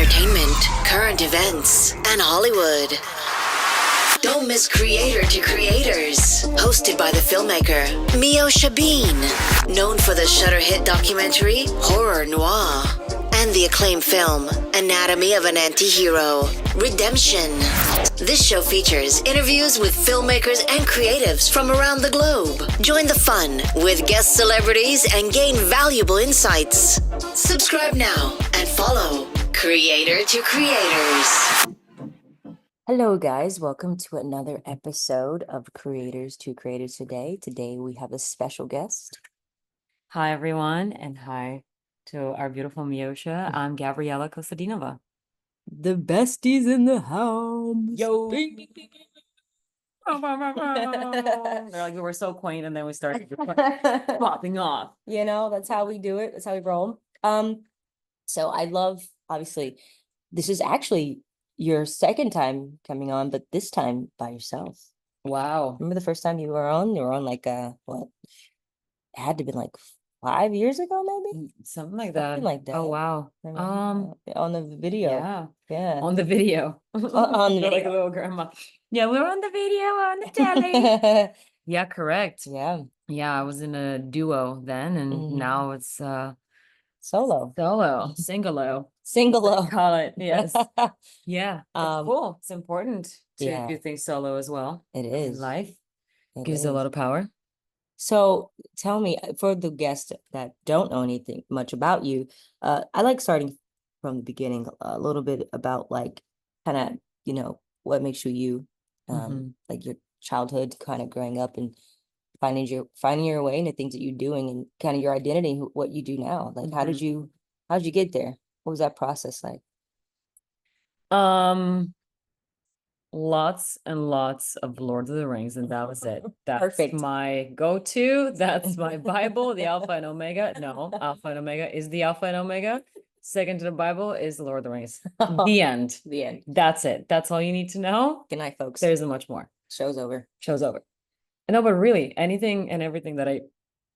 entertainment, current events, and Hollywood. Don't miss Creator to Creators, hosted by the filmmaker Meosha Bean, known for the Shudder hit documentary Horror Noir and the acclaimed film Anatomy of an Anti-Hero, Redemption. This show features interviews with filmmakers and creatives from around the globe. Join the fun with guest celebrities and gain valuable insights. Subscribe now and follow Creator to Creators. Hello guys, welcome to another episode of Creators to Creators today. Today we have a special guest. Hi everyone, and hi to our beautiful Meosha. I'm Gabriela Kostadinova. The besties in the house. Yo! They're like, we were so quaint, and then we started popping off. You know, that's how we do it. That's how we roll. So I love, obviously, this is actually your second time coming on, but this time by yourself. Wow. Remember the first time you were on? You were on like what? It had to be like 5 years ago, maybe? Something like that. Something like that. Oh wow. On the video. Yeah. On the video. On the You're like a video. little grandma. Yeah, we're on the video on the telly. Yeah, correct. Yeah. Yeah, I was in a duo then, and now it's Solo. Singolo. Singolo. Call it. Yes. Yeah. It's Um, cool. It's important to yeah. do things solo as well. It In is. life. It Gives a is. lot of power. So tell me, for the guests that don't know anything much about you, I like starting from the beginning a little bit about like kind of, you know, what makes you, like your childhood, kind of growing up and finding your way into things that you're doing and kind of your identity, what you do now. Like, how did you get there? What was that process like? Lots and lots of Lord of the Rings, and that was it. That's Perfect. my go-to. That's my Bible, the Alpha and Omega. No, Alpha and Omega is the Alpha and Omega. Second to the Bible is the Lord of the Rings. The end. The end. That's it. That's all you need to know. Good night, folks. There isn't much more. Show's over. Show's over. No, but really, anything and everything that I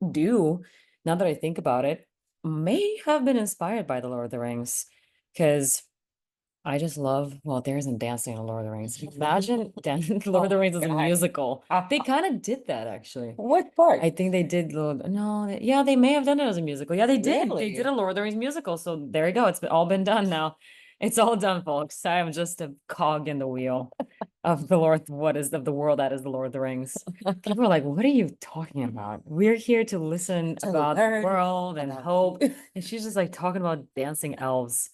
do, now that I think about it, may have been inspired by the Lord of the Rings, because I just love, well, there isn't dancing in Lord of the Rings. Imagine Lord of the Rings as a God. musical. They kind of did that, actually. What part? I think they did. Yeah, they may have done it as a musical. Yeah, they did. Really? They did a Lord of the Rings musical. So there you go. It's all been done now. It's all done, folks. I'm just a cog in the wheel of the world that is the Lord of the Rings. People are like, what are you talking about? We're here to listen about the world and hope. And she's just like talking about dancing elves.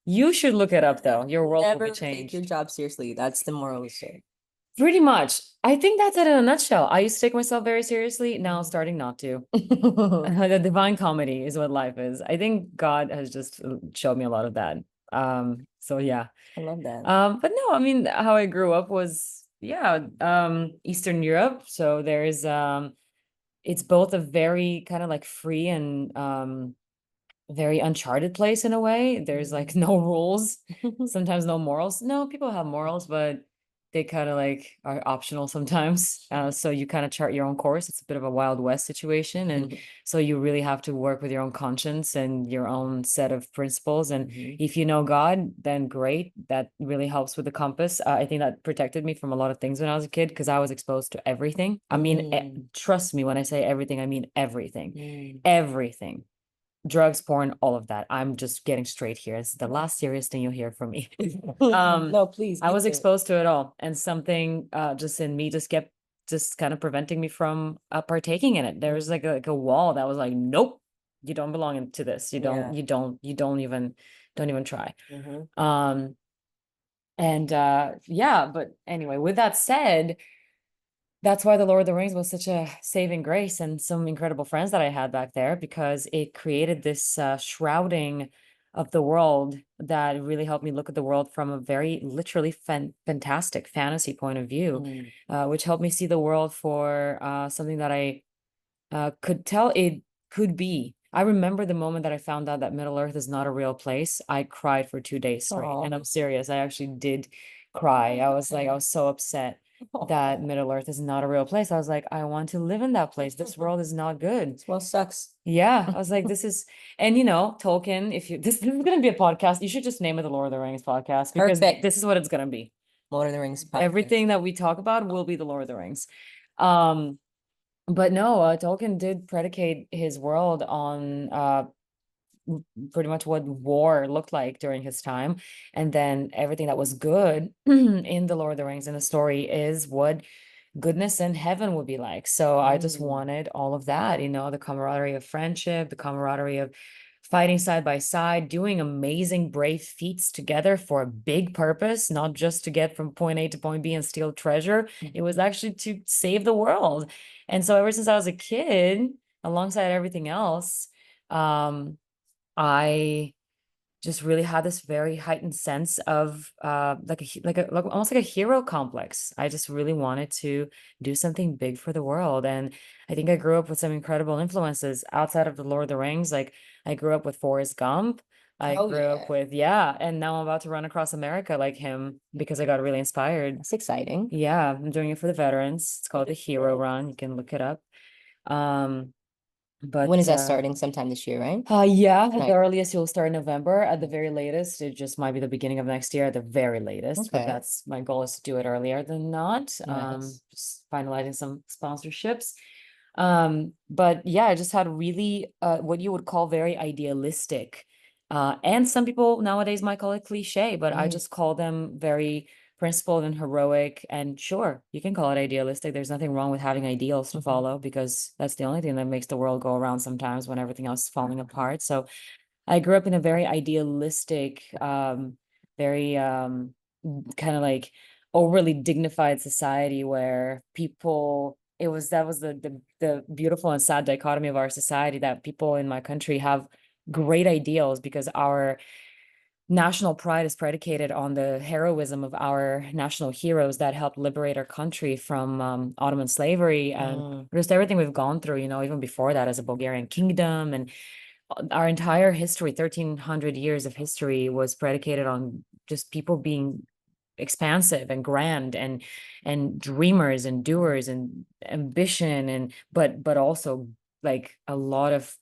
You should look it up though. Your world will Never be take changed. your job seriously. That's the moral of the story. Pretty much. I think that's it in a nutshell. I used to take myself very seriously. Now I'm starting not to. The divine comedy is what life is. I think God has just showed me a lot of that. So yeah. I love that. But no, I mean, how I grew up was, Eastern Europe. So there's it's both a very kind of like free and very uncharted place in a way. There's like no rules, sometimes no morals. No, people have morals, but they kind of like are optional sometimes. So you kind of chart your own course. It's a bit of a Wild West situation. And so you really have to work with your own conscience and your own set of principles. And if you know God, then great. That really helps with the compass. I think that protected me from a lot of things when I was a kid, because I was exposed to everything. I mean, trust me, when I say everything, I mean everything. Everything. Drugs, porn, all of that. I'm just getting straight here. It's the last serious thing you'll hear from me. No, please. I was exposed to it all, and something just in me just kept kind of preventing me from partaking in it. There was like a wall that was like, nope, you don't belong into this. You don't even try. But anyway, with that said, that's why the Lord of the Rings was such a saving grace, and some incredible friends that I had back there, because it created this shrouding of the world that really helped me look at the world from a very literally fantastic fantasy point of view, which helped me see the world for something that I could tell it could be. I remember the moment that I found out that Middle Earth is not a real place. I cried for 2 days straight. And I'm serious. I actually did cry. I was so upset. that Middle Earth is not a real place. I was like, I want to live in that place. This world is not good. This world sucks. Yeah, I was like, this is, and you know, Tolkien, if you, this is going to be a podcast, you should just name it the Lord of the Rings podcast, because Perfect. this is what it's going to be. Lord of the Rings podcast. Everything that we talk about will be the Lord of the Rings. But no, Tolkien did predicate his world on pretty much what war looked like during his time, and then everything that was good in the Lord of the Rings and the story is what goodness in heaven would be like. So I just wanted all of that, you know, the camaraderie of friendship, the camaraderie of fighting side by side, doing amazing brave feats together for a big purpose, not just to get from point A to point B and steal treasure. It was actually to save the world. And so ever since I was a kid, alongside everything else, I just really had this very heightened sense of like almost like a hero complex. I just really wanted to do something big for the world. And I think I grew up with some incredible influences outside of the Lord of the Rings. Like I grew up with Forrest Gump. I grew up with, and now I'm about to run across America like him because I got really inspired. That's exciting. Yeah, I'm doing it for the veterans. It's called the Hero Run. You can look it up. But when is that starting? Sometime this year, right? Yeah, at the Right. earliest you'll start in November. At the very latest, it just might be the beginning of next year at the very latest. But Okay. that's my goal, is to do it earlier than not. Nice. Just finalizing some sponsorships. But yeah, I just had really what you would call very idealistic. And some people nowadays might call it cliche, but I just call them very principled and heroic. And sure, you can call it idealistic. There's nothing wrong with having ideals to follow, because that's the only thing that makes the world go around sometimes when everything else is falling apart. So I grew up in a very idealistic, very kind of like overly dignified society where people, that was the beautiful and sad dichotomy of our society, that people in my country have great ideals because our national pride is predicated on the heroism of our national heroes that helped liberate our country from Ottoman slavery and just everything we've gone through, you know, even before that as a Bulgarian kingdom. And our entire history, 1300 years of history, was predicated on just people being expansive and grand and dreamers and doers and ambition, and but also like a lot of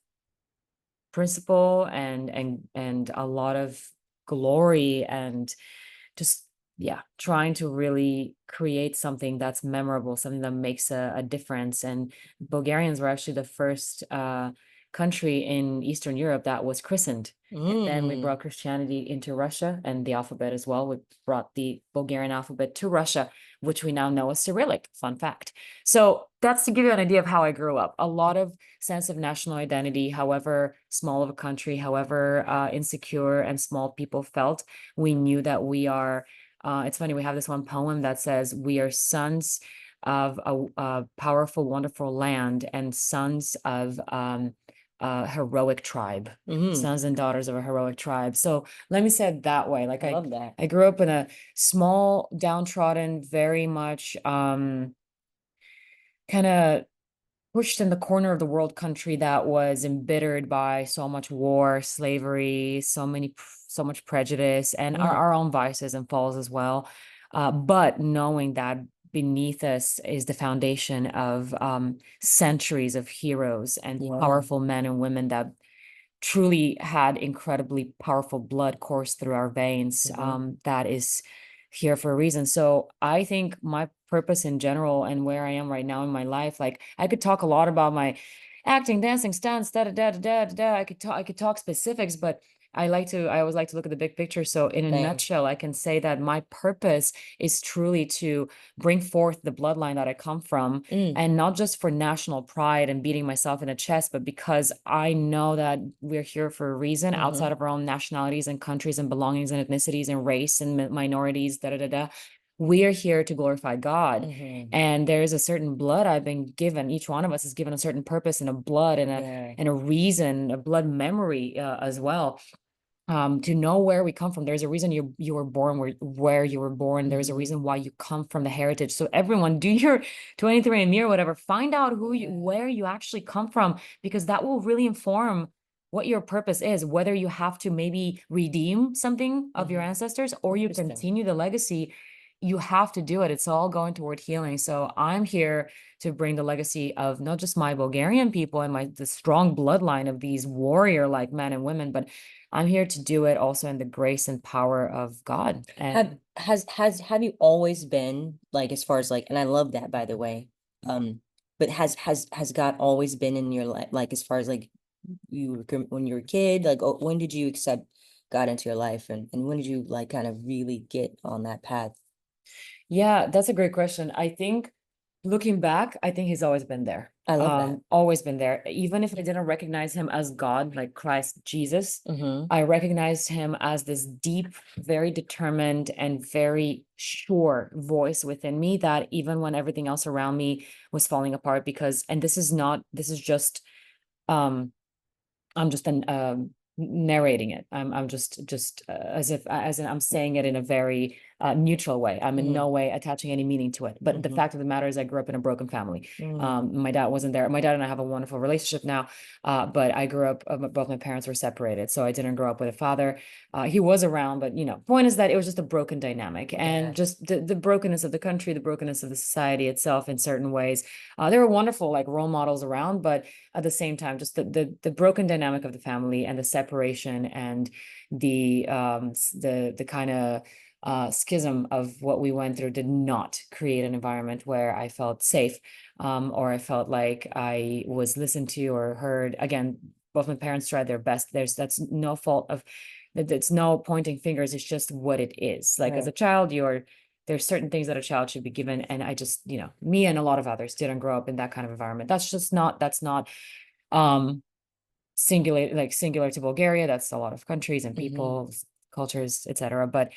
principle and a lot of glory, and just trying to really create something that's memorable, something that makes a difference. And Bulgarians were actually the first country in Eastern Europe that was christened. And then we brought Christianity into Russia, and the alphabet as well. We brought the Bulgarian alphabet to Russia, which we now know as Cyrillic. Fun fact. So that's to give you an idea of how I grew up. A lot of sense of national identity, however small of a country, however insecure and small people felt. We knew that we are, it's funny, we have this one poem that says, we are sons of a powerful, wonderful land, and sons of a heroic tribe, sons and daughters of a heroic tribe. So let me say it that way. Like I love that. I grew up in a small, downtrodden, very much kind of pushed in the corner of the world country that was embittered by so much war, slavery, so much prejudice, and our own vices and falls as well. But knowing that beneath us is the foundation of centuries of heroes and powerful men and women that truly had incredibly powerful blood course through our veins, that is here for a reason. So I think my purpose in general and where I am right now in my life, like I could talk a lot about my acting, dancing, stunts, da da da da da da. I could talk specifics, but I always like to look at the big picture. So in a nutshell, I can say that my purpose is truly to bring forth the bloodline that I come from, and not just for national pride and beating myself in the chest, but because I know that we're here for a reason outside of our own nationalities and countries and belongings and ethnicities and race and minorities, da da da da. We are here to glorify God. And there's a certain blood I've been given. Each one of us is given a certain purpose and a blood and a reason, a blood memory as well. To know where we come from. There's a reason you were born where you were born. There's a reason why you come from, the heritage. So everyone, do your 23andMe or whatever. Find out where you actually come from, because that will really inform what your purpose is, whether you have to maybe redeem something of your ancestors or you continue the legacy. you have to do it. It's all going toward healing. So I'm here to bring the legacy of not just my Bulgarian people and the strong bloodline of these warrior-like men and women, but I'm here to do it also in the grace and power of God. And Have you always been like, as far as like, and I love that, by the way. But has God always been in your life, like as far as like when you were a kid, like when did you accept God into your life, and when did you like kind of really get on that path? yeah, that's a great question. I think looking back, I think he's always been there. I love that. Always been there. Even if I didn't recognize him as God, like Christ Jesus, Mm-hmm. I recognized him as this deep, very determined, and very sure voice within me that even when everything else around me was falling apart, and this is just um I'm just narrating it. I'm just as in I'm saying it in a very neutral way. I'm in Mm-hmm. no way attaching any meaning to it. But the Mm-hmm. fact of the matter is, I grew up in a broken family. Mm. My dad wasn't there. My dad and I have a wonderful relationship now, but I grew up. Both my parents were separated, so I didn't grow up with a father. He was around, but point is that it was just a broken dynamic, Yeah. and just the brokenness of the country, the brokenness of the society itself. In certain ways, there were wonderful like role models around, but at the same time, just the broken dynamic of the family and the separation and the kind of schism of what we went through did not create an environment where I felt safe, or I felt like I was listened to or heard. Again, both my parents tried their best. That's no fault of It's no pointing fingers. It's just what it is. Like as a Right. child, there's certain things that a child should be given. And I just, me and a lot of others didn't grow up in that kind of environment. That's not um singular to Bulgaria. That's a lot of countries and Mm-hmm. people, cultures, etc. But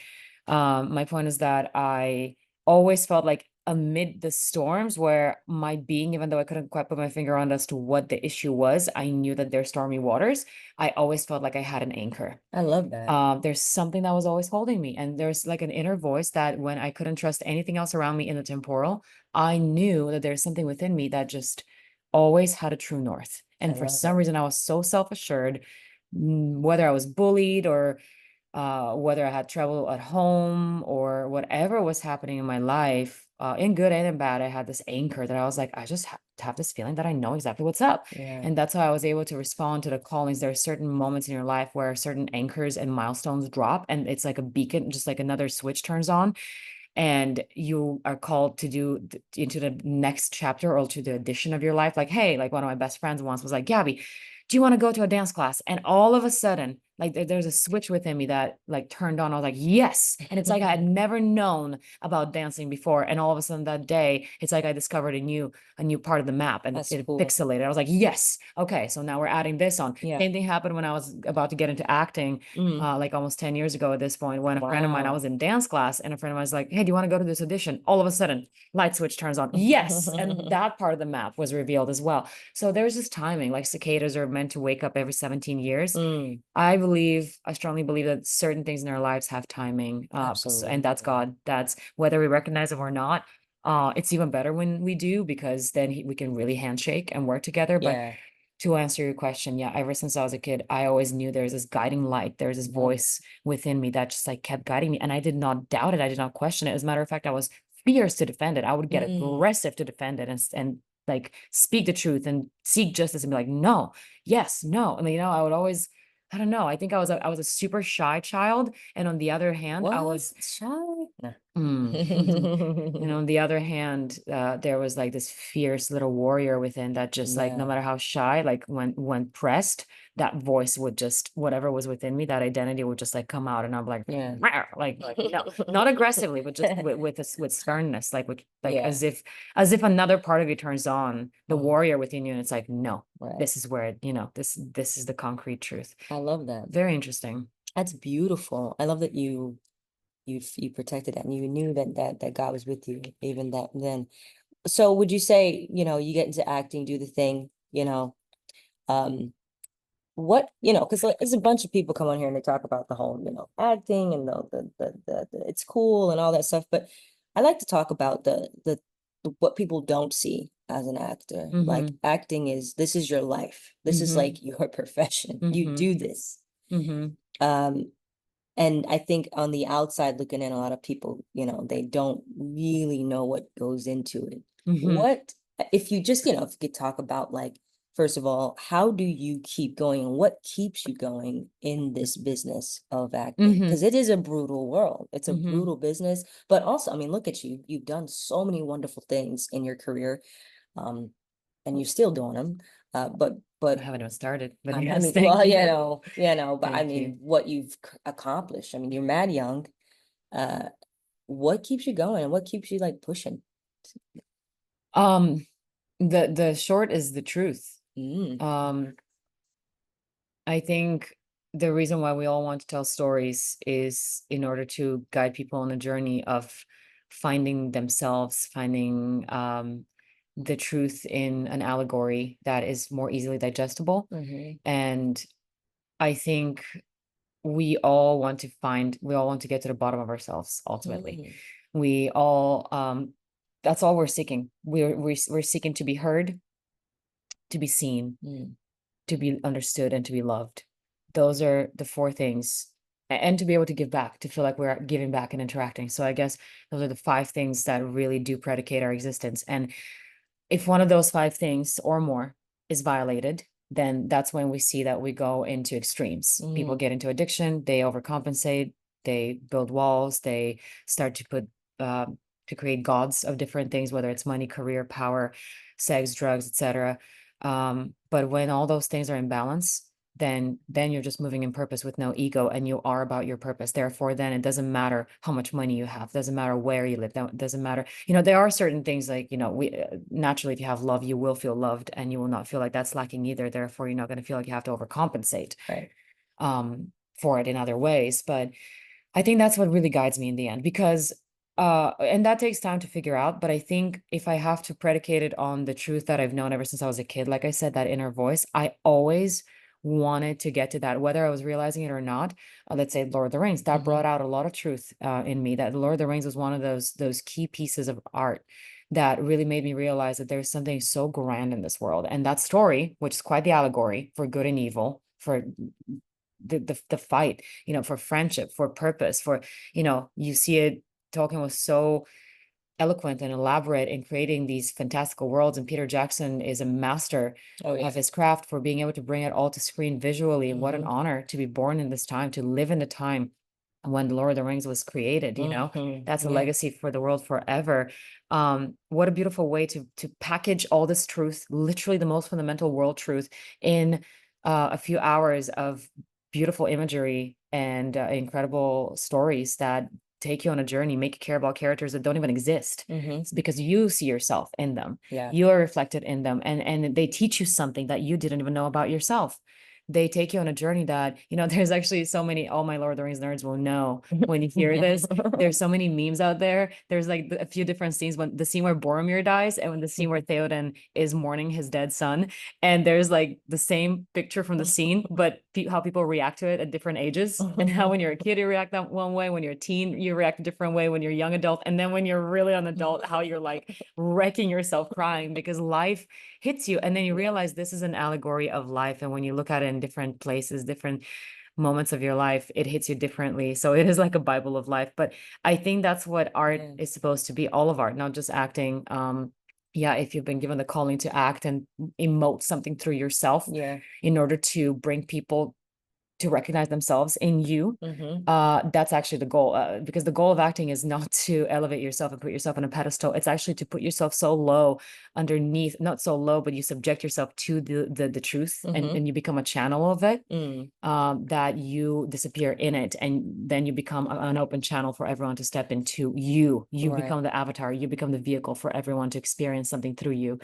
my point is that I always felt like amid the storms where my being, even though I couldn't quite put my finger on as to what the issue was, I knew that there's stormy waters. I always felt like I had an anchor. I love that. There's something that was always holding me. And there's like an inner voice that when I couldn't trust anything else around me in the temporal, I knew that there's something within me that just always had a true north. I And for love some it. reason, I was so self-assured, whether I was bullied or whether I had trouble at home or whatever was happening in my life, in good and in bad, I had this anchor that I was like, I just have this feeling that I know exactly what's up. Yeah. And that's how I was able to respond to the callings. There are certain moments in your life where certain anchors and milestones drop, and it's like a beacon, just like another switch turns on, and you are called to do into the next chapter or to the addition of your life. Like, hey, like one of my best friends once was like, Gabby, do you want to go to a dance class? And all of a sudden, like there's a switch within me that like turned on. I was like, yes. And it's like I had never known about dancing before. And all of a sudden that day, it's like I discovered a new part of the map, and That's it cool. pixelated. I was like, yes. Okay. So now we're adding this on. Yeah. Same thing happened when I was about to get into acting, like almost 10 years ago at this point, when a friend of mine, I Wow. was in dance class, and a friend of mine was like, hey, do you want to go to this audition? All of a sudden, light switch turns on. Yes. And that part of the map was revealed as well. So there's this timing, like cicadas are meant to wake up every 17 years. Mm, I strongly believe that certain things in our lives have timing. And that's absolutely. God. That's whether we recognize them or not. It's even better when we do, because then we can really handshake and work together. But Yeah. to answer your question, yeah, ever since I was a kid, I always knew there's this guiding light. There's this Love it. voice within me that just like kept guiding me. And I did not doubt it. I did not question it. As a matter of fact, I was fierce to defend it. I would get aggressive to defend it, and like speak the truth and seek justice and be like, no, yes, no. And I would always, I don't know. I think I was a super shy child. And on the other hand, I What? was Shy? No. on the other hand, there was like this fierce little warrior within that just like, no Yeah. matter how shy, like when pressed, that voice would just, whatever was within me, that identity would just like come out, and I'm like, Yeah. "Rawr," like no, not aggressively, but just with sternness, like Yeah. as if another part of you turns on, the Mhm. warrior within you, and it's like, no, Right. this is where this is the concrete truth. I love that. Very interesting. That's beautiful. I love that you protected that, and you knew that God was with you even that then. So would you say, you get into acting, do the thing, um, what, because there's a bunch of people come on here and they talk about the whole, acting and the it's cool and all that stuff, but I like to talk about what people don't see as an actor. Like acting this is your life. This is like your profession. You Mm-hmm. do this. Mm-hmm. Um, And I think on the outside looking in, a lot of people, you know, they don't really know what goes into it. What, if you just, you know, if you could talk about like, first of all, how do you keep going and what keeps you going in this business of acting? Because it is a brutal world. It's a brutal business, but also, I mean, look at you. You've done so many wonderful things in your career, and you're still doing them. But I haven't even started, but I yes, mean, thank well, you. but I Thank mean, you. what you've accomplished. I mean, you're mad young. Uh, what keeps you going and what keeps you like pushing? Um, the short is the truth. Mm, I think the reason why we all want to tell stories is in order to guide people on a journey of finding themselves, finding the truth in an allegory that is more easily digestible. And I think we all want to get to the bottom of ourselves ultimately. mm, We all that's all we're seeking. We're seeking to be heard, to be seen, mm, to be understood, and to be loved. Those are the four things. And to be able to give back, to feel like we're giving back and interacting. So I guess those are the five things that really do predicate our existence. And if one of those five things or more is violated, then that's when we see that we go into extremes. People mm, get into addiction, they overcompensate, they build walls, they start to put to create gods of different things, whether it's money, career, power, sex, drugs, etc. But when all those things are in balance, then you're just moving in purpose with no ego, and you are about your purpose. Therefore, then it doesn't matter how much money you have, doesn't matter where you live, doesn't matter, there are certain things like, we naturally, if you have love, you will feel loved, and you will not feel like that's lacking either. Therefore, you're not going to feel like you have to overcompensate right. for it in other ways. But I think that's what really guides me in the end, because and that takes time to figure out. But I think if I have to predicate it on the truth that I've known ever since I was a kid, like I said, that inner voice, I always wanted to get to that, whether I was realizing it or not. Let's say Lord of the Rings, that brought out a lot of truth in me. That Lord of the Rings was one of those key pieces of art that really made me realize that there's something so grand in this world. And that story, which is quite the allegory for good and evil, for the fight, for friendship, for purpose, for, you see it talking was so eloquent and elaborate in creating these fantastical worlds. And Peter Jackson is a master Oh yeah. of his craft for being able to bring it all to screen visually. And what an honor to be born in this time, to live in the time when the Lord of the Rings was created. That's a Yeah. legacy for the world forever. What a beautiful way to package all this truth, literally the most fundamental world truth, in a few hours of beautiful imagery and incredible stories that take you on a journey, make you care about characters that don't even exist. It's because you see yourself in them. Yeah. You are reflected in them, and they teach you something that you didn't even know about yourself. They take you on a journey that, there's actually so many, all my Lord of the Rings nerds will know when you hear this. There's so many memes out there. There's like a few different scenes, when the scene where Boromir dies and when the scene where Theoden is mourning his dead son. And there's like the same picture from the scene, but how people react to it at different ages. And how when you're a kid, you react that one way. When you're a teen, you react a different way. When you're a young adult. And then when you're really an adult, how you're like wrecking yourself crying because life hits you. And then you realize this is an allegory of life. And when you look at it in different places, different moments of your life, it hits you differently. So it is like a Bible of life. But I think that's what art is supposed to be, all of art, not just acting. Yeah, if you've been given the calling to act and emote something through yourself, in order to bring people to recognize themselves in you, that's actually the goal, because the goal of acting is not to elevate yourself and put yourself on a pedestal. It's actually to put yourself so low underneath, not so low, but you subject yourself to the truth, and you become a channel of it, that you disappear in it, and then you become an open channel for everyone to step into. You become the avatar, you become the vehicle for everyone to experience something through you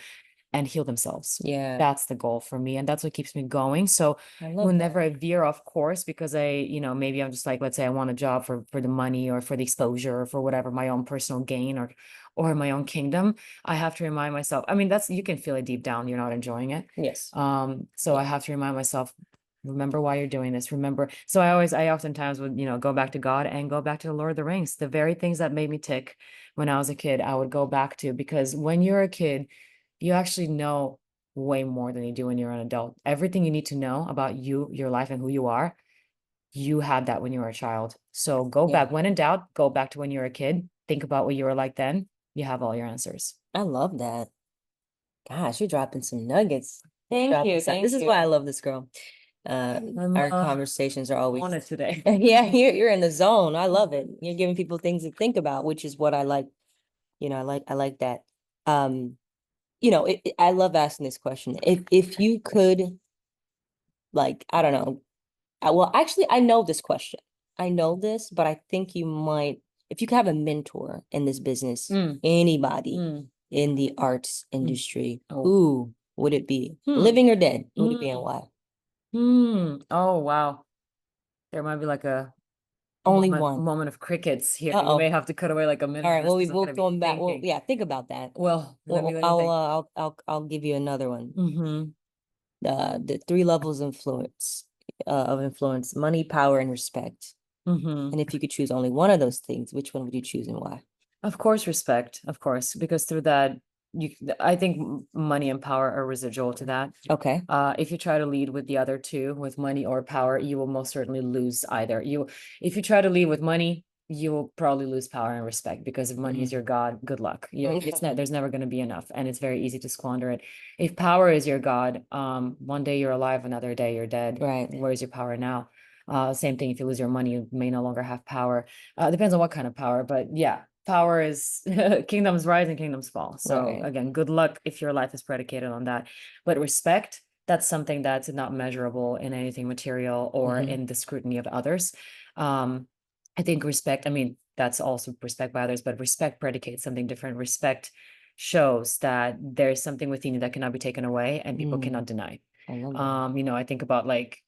and heal themselves. Yeah. That's the goal for me. And that's what keeps me going. So whenever I veer off course, because maybe I'm just like, let's say I want a job for the money or for the exposure or for whatever, my own personal gain or my own kingdom, I have to remind myself, I mean, you can feel it deep down, you're not enjoying it. Yes. So I have to remind myself, remember why you're doing this. Remember. So I oftentimes would, go back to God and go back to the Lord of the Rings, the very things that made me tick when I was a kid, I would go back to, because when you're a kid, you actually know way more than you do when you're an adult. Everything you need to know about you, your life, and who you are, you had that when you were a child. So go Yeah. back. When in doubt, go back to when you were a kid. Think about what you were like then. You have all your answers. I love that. Gosh, you're dropping some nuggets. Thank you. This is why I love this girl. I'm Our conversations are always on it today. yeah, you're in the zone. I love it. You're giving people things to think about, which is what I like. You know, I like that. You know, I love asking this question. If you could, like, I don't know. Well, actually, I know this question. I know this, but I think you might, if you could have a mentor in this business, anybody in the arts industry, who would it be? Living or dead? Who would it be and why? Oh, wow. There might be like a Only one. moment of crickets here. Uh-oh. You may have to cut away like a minute. All right. Well, just 'cause I'm we'll gonna be go back. Well, thinking. yeah, think about that. Well, let me Well, think. I'll give you another one. Mm-hmm. The three levels of influence: money, power, and respect. Mm-hmm. And if you could choose only one of those things, which one would you choose and why? Of course, respect, of course, because through that, I think money and power are residual to that. Okay. If you try to lead with the other two, with money or power, you will most certainly lose either. If you try to lead with money, you will probably lose power and respect, because if money is your god, good luck. There's never going to be enough, and it's very easy to squander it. If power is your god, one day you're alive, another day you're dead. Right. Where's your power now? Same thing. If you lose your money, you may no longer have power. Depends on what kind of power, but yeah, power is kingdoms rise and kingdoms fall. So Right. again, good luck if your life is predicated on that. But respect, that's something that's not measurable in anything material or in the scrutiny of others. I think respect, I mean, that's also respect by others, but respect predicates something different. Respect shows that there's something within you that cannot be taken away and people cannot deny. I love that. You know, I think about like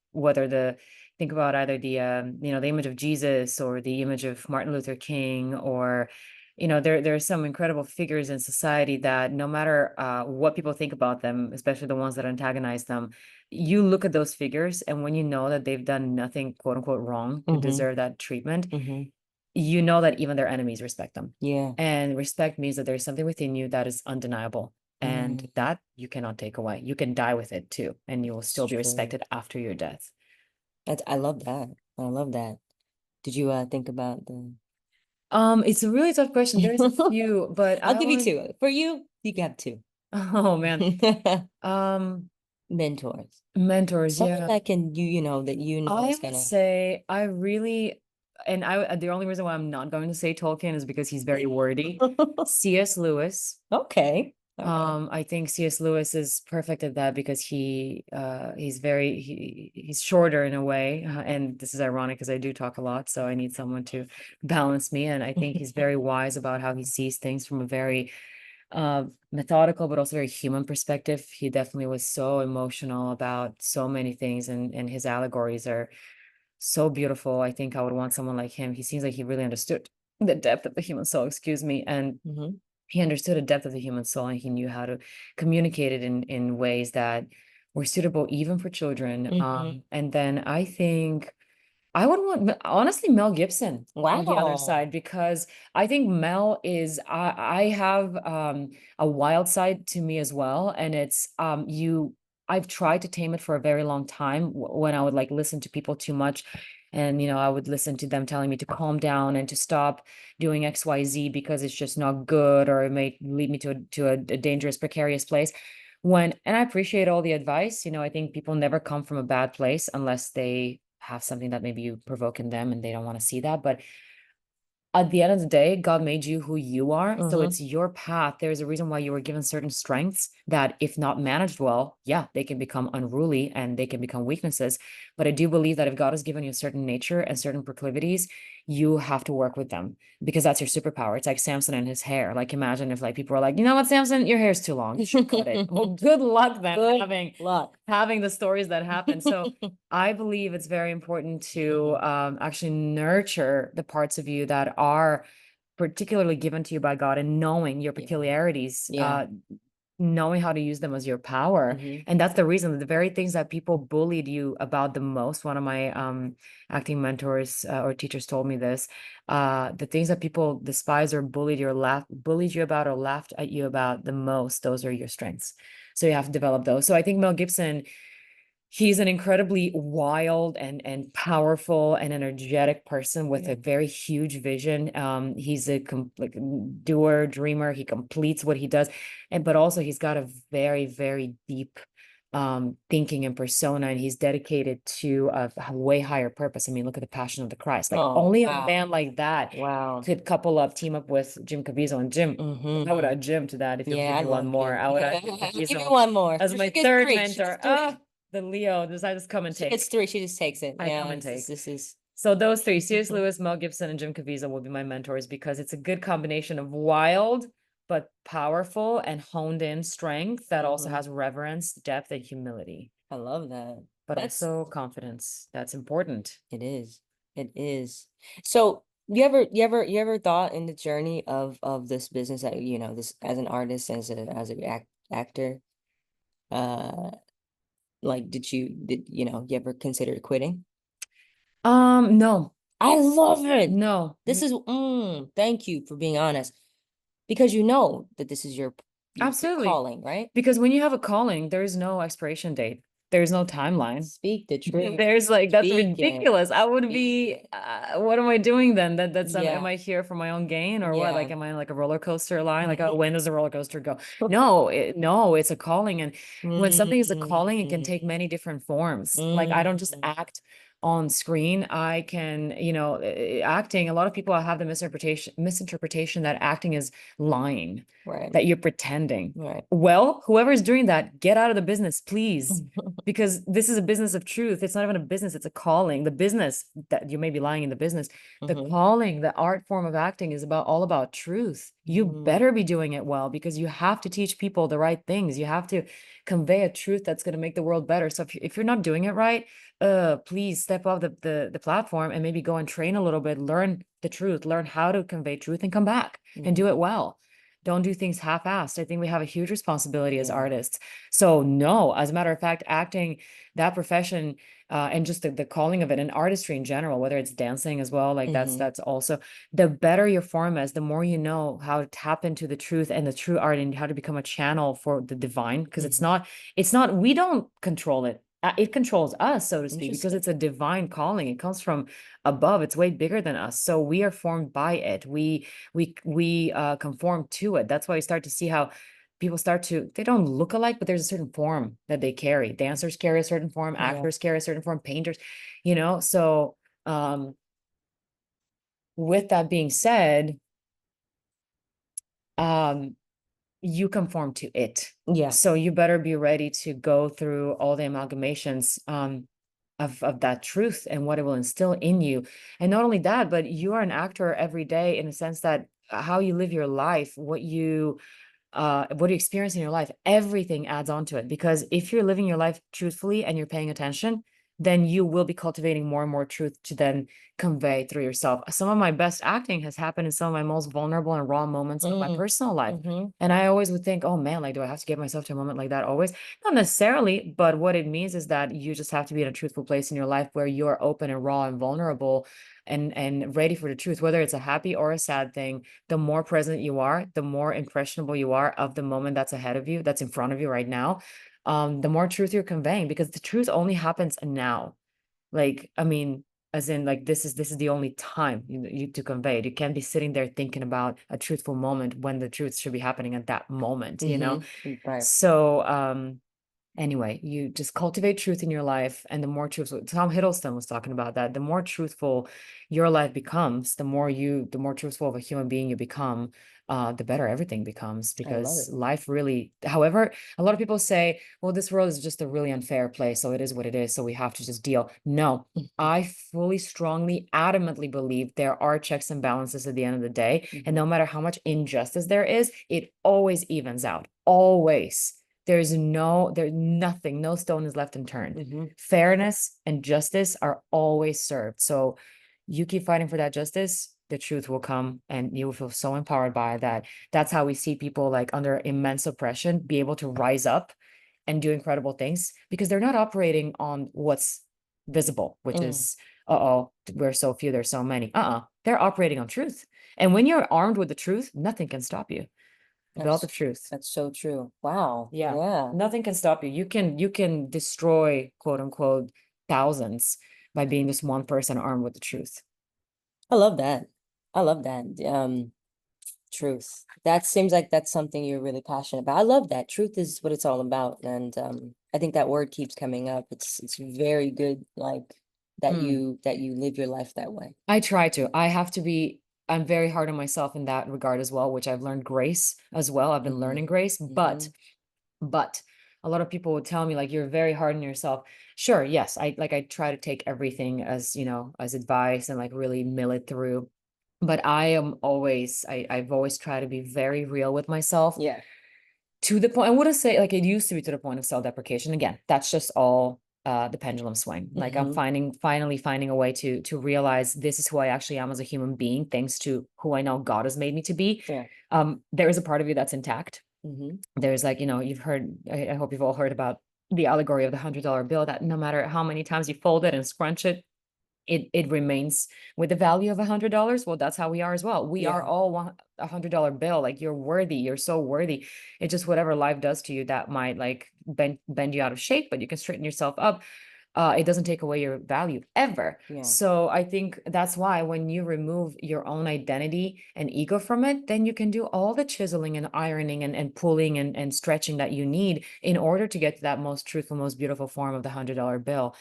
think about either the you know, the image of Jesus or the image of Martin Luther King, or you know, there are some incredible figures in society that no matter what people think about them, especially the ones that antagonize them, you look at those figures, and when you know that they've done nothing quote unquote wrong to deserve that treatment, you know that even their enemies respect them. Yeah. And respect means that there's something within you that is undeniable, and that you cannot take away. You can die with it too, and you will still be respected after your death. I love that. I love that. Did you think about the It's a really tough question. There's a few, but I'll give you two. For you, you can have two. Oh man. Mentors. Mentors, Someone yeah. that can you know I is would gonna say I really, and the only reason why I'm not going to say Tolkien is because he's very wordy. C.S. Lewis. Okay. I think C.S. Lewis is perfect at that because he's he's shorter in a way, and this is ironic because I do talk a lot, so I need someone to balance me. And I think he's very wise about how he sees things from a very methodical but also very human perspective. He definitely was so emotional about so many things, and his allegories are so beautiful. I think I would want someone like him. He seems like he really understood the depth of the human soul, excuse me, and he understood the depth of the human soul, and he knew how to communicate it in ways that were suitable even for children. And then I think I would want, honestly, Mel Gibson on the other side, because I think Mel is, I have a wild side to me as well. And it's, I've tried to tame it for a very long time when I would like listen to people too much. And, you know, I would listen to them telling me to calm down and to stop doing XYZ because it's just not good, or it may lead me to a dangerous, precarious place. And I appreciate all the advice. You know, I think people never come from a bad place unless they have something that maybe you provoke in them and they don't want to see that. But at the end of the day, God made you who you are. So it's your path. There's a reason why you were given certain strengths that, if not managed well, yeah, they can become unruly and they can become weaknesses. But I do believe that if God has given you a certain nature and certain proclivities, you have to work with them, because that's your superpower. It's like Samson and his hair. Like, imagine if like people are like, you know what, Samson, your hair's too long. You should cut it. Well, good luck then having the stories that happen. So I believe it's very important to actually nurture the parts of you that are particularly given to you by God, and knowing your peculiarities, knowing how to use them as your power. And that's the reason that the very things that people bullied you about the most, one of my acting mentors or teachers told me this, the things that people despised or bullied you about or laughed at you about the most, those are your strengths. So you have to develop those. So I think Mel Gibson, He's an incredibly wild and powerful and energetic person with Yeah. a very huge vision. He's a like doer, dreamer. He completes what he does, but also he's got a very, very deep thinking and persona, and he's dedicated to a way higher purpose. I mean, look at the Passion of the Christ. Like, Oh, only a wow. man like that Wow. could team up with Jim Caviezel. And Jim, I would add Jim to that if you'll Yeah, give I me one love more. Jim. I would add Give me Caviezel one more. as She my gets third three. She mentor. gets three. Ah, the Leo. I just come and She take. gets three. She just takes it. I Yeah, come and take. this is So those three, C.S. Lewis, Mel Gibson, and Jim Caviezel will be my mentors, because it's a good combination of wild but powerful and honed in strength that also has reverence, depth, and humility, I love that. but That's also confidence. That's important. it is. It is. So you ever thought in the journey of this business that, this as an artist, as an actor, uh like you ever consider quitting? No, I love it. no, This is thank you for being honest, because you know that this is your absolutely. calling, right? Because when you have a calling, there's no expiration date. There's no timeline. Speak the truth. There's like, that's Speak it. ridiculous. I would Speak be, what am I doing then? That's am Yeah. I here for my own gain, or what? Like, Yeah. am I like a roller coaster line? Like, oh, when does the roller coaster go? No, no, it's a calling. And when something is a calling, it can take many different forms. Like, I don't just act on screen. I can, acting, a lot of people have the misinterpretation that acting is lying, Right. that you're pretending. Right. Well, whoever's doing that, get out of the business, please. Because this is a business of truth. It's not even a business, it's a calling. The business, that you may be lying in the business, the calling, the art form of acting is all about truth. You better be doing it well, because you have to teach people the right things. You have to convey a truth that's going to make the world better. So if you're not doing it right, please step off the platform and maybe go and train a little bit, learn the truth, learn how to convey truth, and come back and do it well. Don't do things half-assed. I think we have a huge responsibility as artists. So no, as a matter of fact, acting, that profession, and just the calling of it, and artistry in general, whether it's dancing as well, like that's also, the better your form is, the more you know how to tap into the truth and the true art, and how to become a channel for the divine. Because it's not, we don't control it. It controls us, so to speak, because it's a divine calling. It comes from above. It's way bigger than us. So we are formed by it. We conform to it. That's why you start to see how people they don't look alike, but there's a certain form that they carry. Dancers carry a certain form, actors carry a certain form, painters, so with that being said, you conform to it. Yeah. So you better be ready to go through all the amalgamations of that truth and what it will instill in you. And not only that, but you are an actor every day, in the sense that how you live your life, what you experience in your life, everything adds on to it. Because if you're living your life truthfully and you're paying attention, then you will be cultivating more and more truth to then convey through yourself. Some of my best acting has happened in some of my most vulnerable and raw moments of my personal life. And I always would think, oh man, like, do I have to get myself to a moment like that always? Not necessarily, but what it means is that you just have to be in a truthful place in your life where you're open and raw and vulnerable and ready for the truth, whether it's a happy or a sad thing. The more present you are, the more impressionable you are of the moment that's ahead of you, that's in front of you right now, the more truth you're conveying, because the truth only happens now. Like, I mean, as in, like, this is the only time you to convey it. You can't be sitting there thinking about a truthful moment when the truth should be happening at that moment, Right. So anyway, you just cultivate truth in your life, and the more truthful, Tom Hiddleston was talking about that, the more truthful your life becomes, the more truthful of a human being you become, the better everything becomes. Because life really, however, a lot of people say, well, this world is just a really unfair place, so it is what it is, so we have to just deal. No, I fully, strongly, adamantly believe there are checks and balances at the end of the day. And no matter how much injustice there is, it always evens out. Always. There's nothing, no stone is left unturned. Fairness and justice are always served. So you keep fighting for that justice, the truth will come, and you will feel so empowered by that. That's how we see people, like, under immense oppression, be able to rise up and do incredible things, because they're not operating on what's visible, which is, we're so few, there's so many. They're operating on truth. And when you're armed with the truth, nothing can stop you. the belt of truth. That's so true. Wow. Yeah. Yeah. Nothing can stop you. You can destroy, quote unquote, thousands by being this one person armed with the truth. I love that. I love that. Truth. That seems like that's something you're really passionate about. I love that. Truth is what it's all about. And I think that word keeps coming up. It's very good, like that Mm. you live your life that way. I try to. I'm very hard on myself in that regard as well, which I've learned grace as well. I've been learning grace, but a lot of people would tell me like you're very hard on yourself. Sure, yes. I try to take everything as, as advice and like really mill it through. But I've always tried to be very real with myself. Yeah. To the point, I wouldn't say like it used to be to the point of self-deprecation. Again, that's just all the pendulum swing. Like I'm finally finding a way to realize this is who I actually am as a human being, thanks to who I know God has made me to be. Yeah. There is a part of you that's intact. There's like, you've heard, I hope you've all heard about the allegory of the $100 bill, that no matter how many times you fold it and scrunch it, it remains with the value of $100. Well, that's how we are as well. We are all $100 bill. Like you're worthy. You're so worthy. It's just whatever life does to you that might like bend you out of shape, but you can straighten yourself up. It doesn't take away your value ever. Yeah. So I think that's why when you remove your own identity and ego from it, then you can do all the chiseling and ironing and pulling and stretching that you need in order to get to that most truthful, most beautiful form of the $100 bill.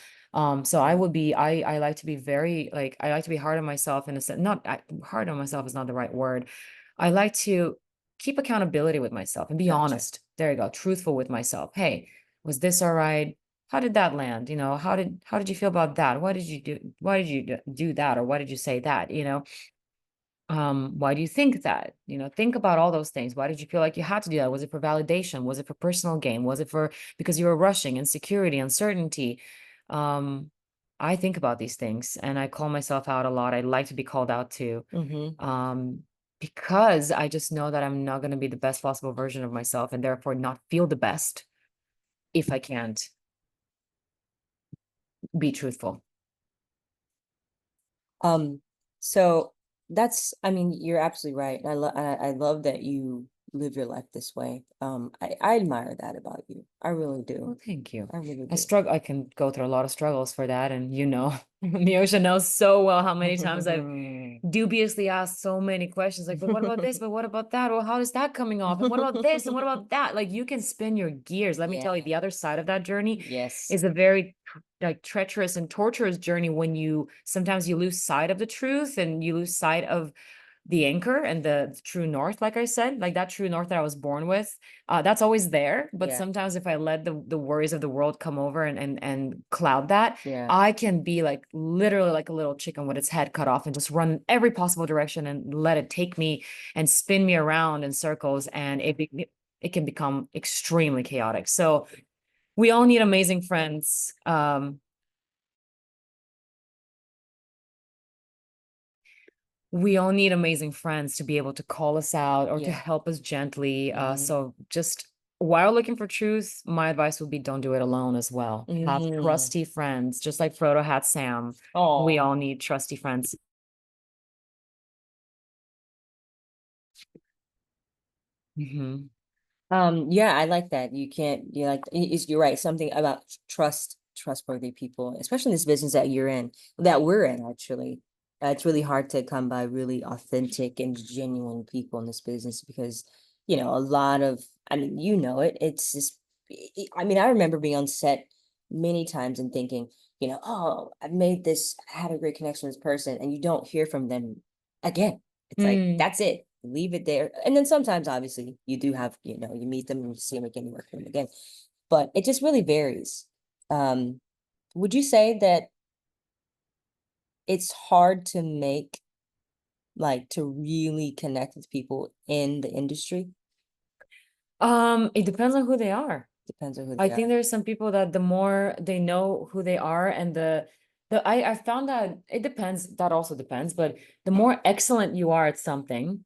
So I like to be very, like, I like to be hard on myself in a sense, hard on myself is not the right word. I like to keep accountability with myself and be honest. There you go. Truthful with myself. Hey, was this all right? How did that land? How did you feel about that? Why did you do that? Or why did you say that? Why do you think that? Think about all those things. Why did you feel like you had to do that? Was it for validation? Was it for personal gain? Was it for because you were rushing, insecurity, uncertainty? I think about these things and I call myself out a lot. I like to be called out too. Because I just know that I'm not going to be the best possible version of myself and therefore not feel the best if I can't be truthful. So I mean, you're absolutely right. I love that you live your life this way. I admire that about you. I really do. Well, thank you. I really do. I can go through a lot of struggles for that. And Meosha knows so well how many times I've dubiously asked so many questions like, but what about this? But what about that? Or how is that coming off? And what about this? And what about that? Like you can spin your gears. Let me tell you, the other side of that journey is a very like treacherous and torturous journey when sometimes you lose sight of the truth and you lose sight of the anchor and the true north. Like I said, like that true north that I was born with, that's always there. But sometimes if I let the worries of the world come over and cloud that, I can be like literally like a little chicken with its head cut off and just run every possible direction and let it take me and spin me around in circles, and it can become extremely chaotic. So we all need amazing friends. We all need amazing friends to be able to call us out or to help us gently. So just while looking for truth, my advice would be don't do it alone as well. Have trusty friends, just like Frodo had Sam. We all need trusty friends. Yeah, I like that. You're right. Something about trustworthy people, especially in this business that we're in, actually. It's really hard to come by really authentic and genuine people in this business because, a lot of, I mean, it's just, I mean, I remember being on set many times and thinking, oh, I had a great connection with this person, and you don't hear from them again. It's like, that's it. Leave it there. And then sometimes, obviously, you do have, you meet them and you see them again, you work with them again. But it just really varies. Would you say that it's hard to to really connect with people in the industry? It depends on who they are. Depends on who I they think are. there's some people that the more they know who they are and I found that it depends, that also depends, but the more excellent you are at something,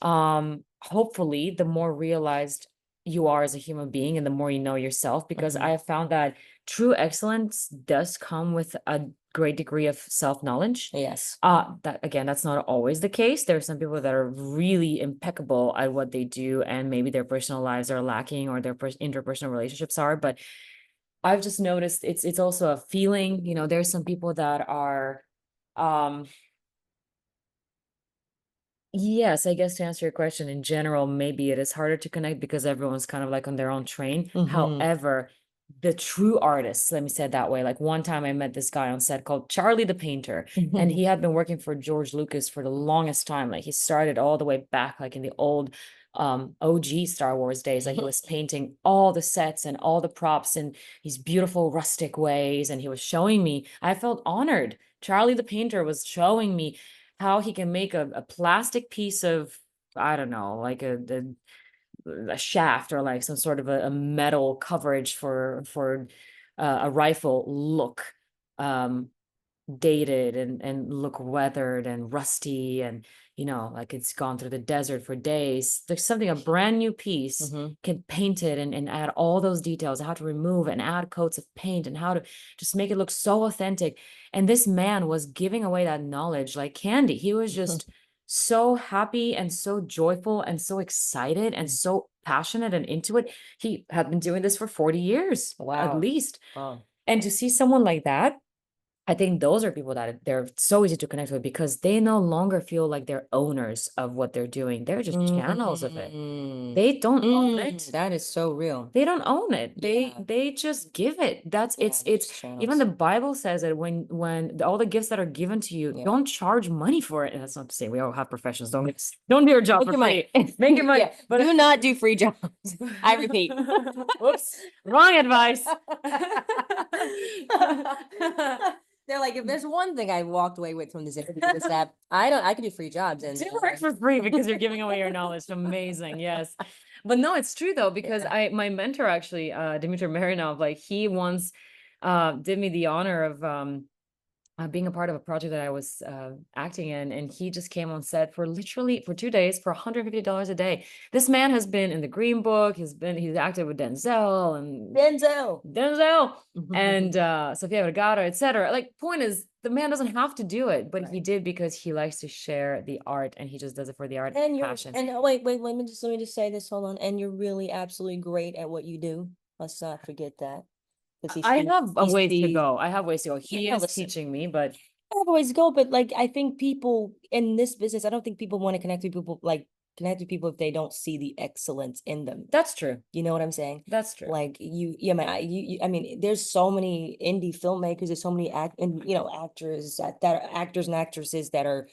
hopefully the more realized you are as a human being and the more you know yourself, because I have found that true excellence does come with a great degree of self-knowledge. Yes. That again, that's not always the case. There are some people that are really impeccable at what they do, and maybe their personal lives are lacking or their interpersonal relationships are. But I've just noticed it's also a feeling. You know, there's some people that are, yes, I guess to answer your question, in general, maybe it is harder to connect because everyone's kind of like on their own train. However, the true artists, let me say it that way. Like one time I met this guy on set called Charlie the Painter, and he had been working for George Lucas for the longest time. Like he started all the way back, like in the old OG Star Wars days. Like he was painting all the sets and all the props in these beautiful rustic ways. And he was showing me, I felt honored. Charlie the Painter was showing me how he can make a plastic piece of, I don't know, like a shaft or like some sort of a metal coverage for a rifle look dated and look weathered and rusty, and you know, like it's gone through the desert for days. There's something, a brand new piece can paint it and add all those details, how to remove and add coats of paint and how to just make it look so authentic. And this man was giving away that knowledge like candy. He was just so happy and so joyful and so excited and so passionate and into it. He had been doing this for 40 years at least. And to see someone like that, I think those are people that they're so easy to connect with because they no longer feel like they're owners of what they're doing. They're just channels of it. They don't own it. That is so real. They don't own it. They just give it. That's it's even the Bible says that when all the gifts that are given to you, don't charge money for it. And that's not to say we all have professions. Don't do your job for free. Make your money. But do not do free jobs. I repeat. Whoops. Wrong advice. They're like, if there's one thing I walked away with from this interview, is that I can do free jobs and do work for free because you're giving away your knowledge. Amazing. Yes. But no, it's true though, because my mentor actually, Dmitry Marinov, like he once did me the honor of being a part of a project that I was acting in, and he just came on set for literally for 2 days for $150 a day. This man has been in the Green Book. He's acted with Denzel and Sofia Vergara, etc. Like, point is, the man doesn't have to do it, but he did because he likes to share the art, and he just does it for the art and passion. And wait, let me just say this. Hold on. And you're really absolutely great at what you do. Let's not forget that. I have a ways to go. I have ways to go. He is teaching me, but I have a ways to go. But like, I think people in this business, I don't think people want to connect with people if they don't see the excellence in them. That's true. You know what I'm saying? That's true. Like I mean, there's so many indie filmmakers. There's so many actors that are actors and actresses that are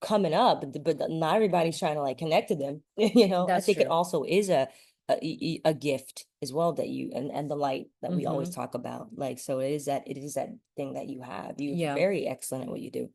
coming up, but not everybody's trying to like connect to them. I think it also is a gift as well that you and the light that we always talk about. Like, so it is that thing that you have. You're very excellent at what you do.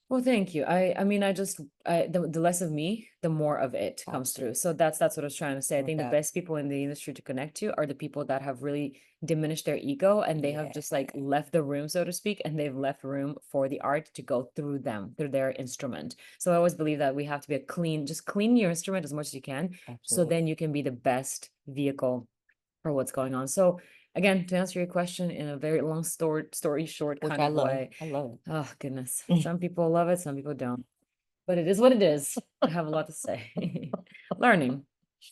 Well, thank you. I mean, the less of me, the more of it comes through. So that's what I was trying to say. I think the best people in the industry to connect to are the people that have really diminished their ego, and they have just like left the room, so to speak, and they've left room for the art to go through them, through their instrument. So I always believe that we have to be just clean your instrument as much as you can. Absolutely. So then you can be the best vehicle for what's going on. So again, to answer your question in a very long story short kind of way. I love it. Oh, goodness. Some people love it, some people don't. But it is what it is. I have a lot to say. Learning.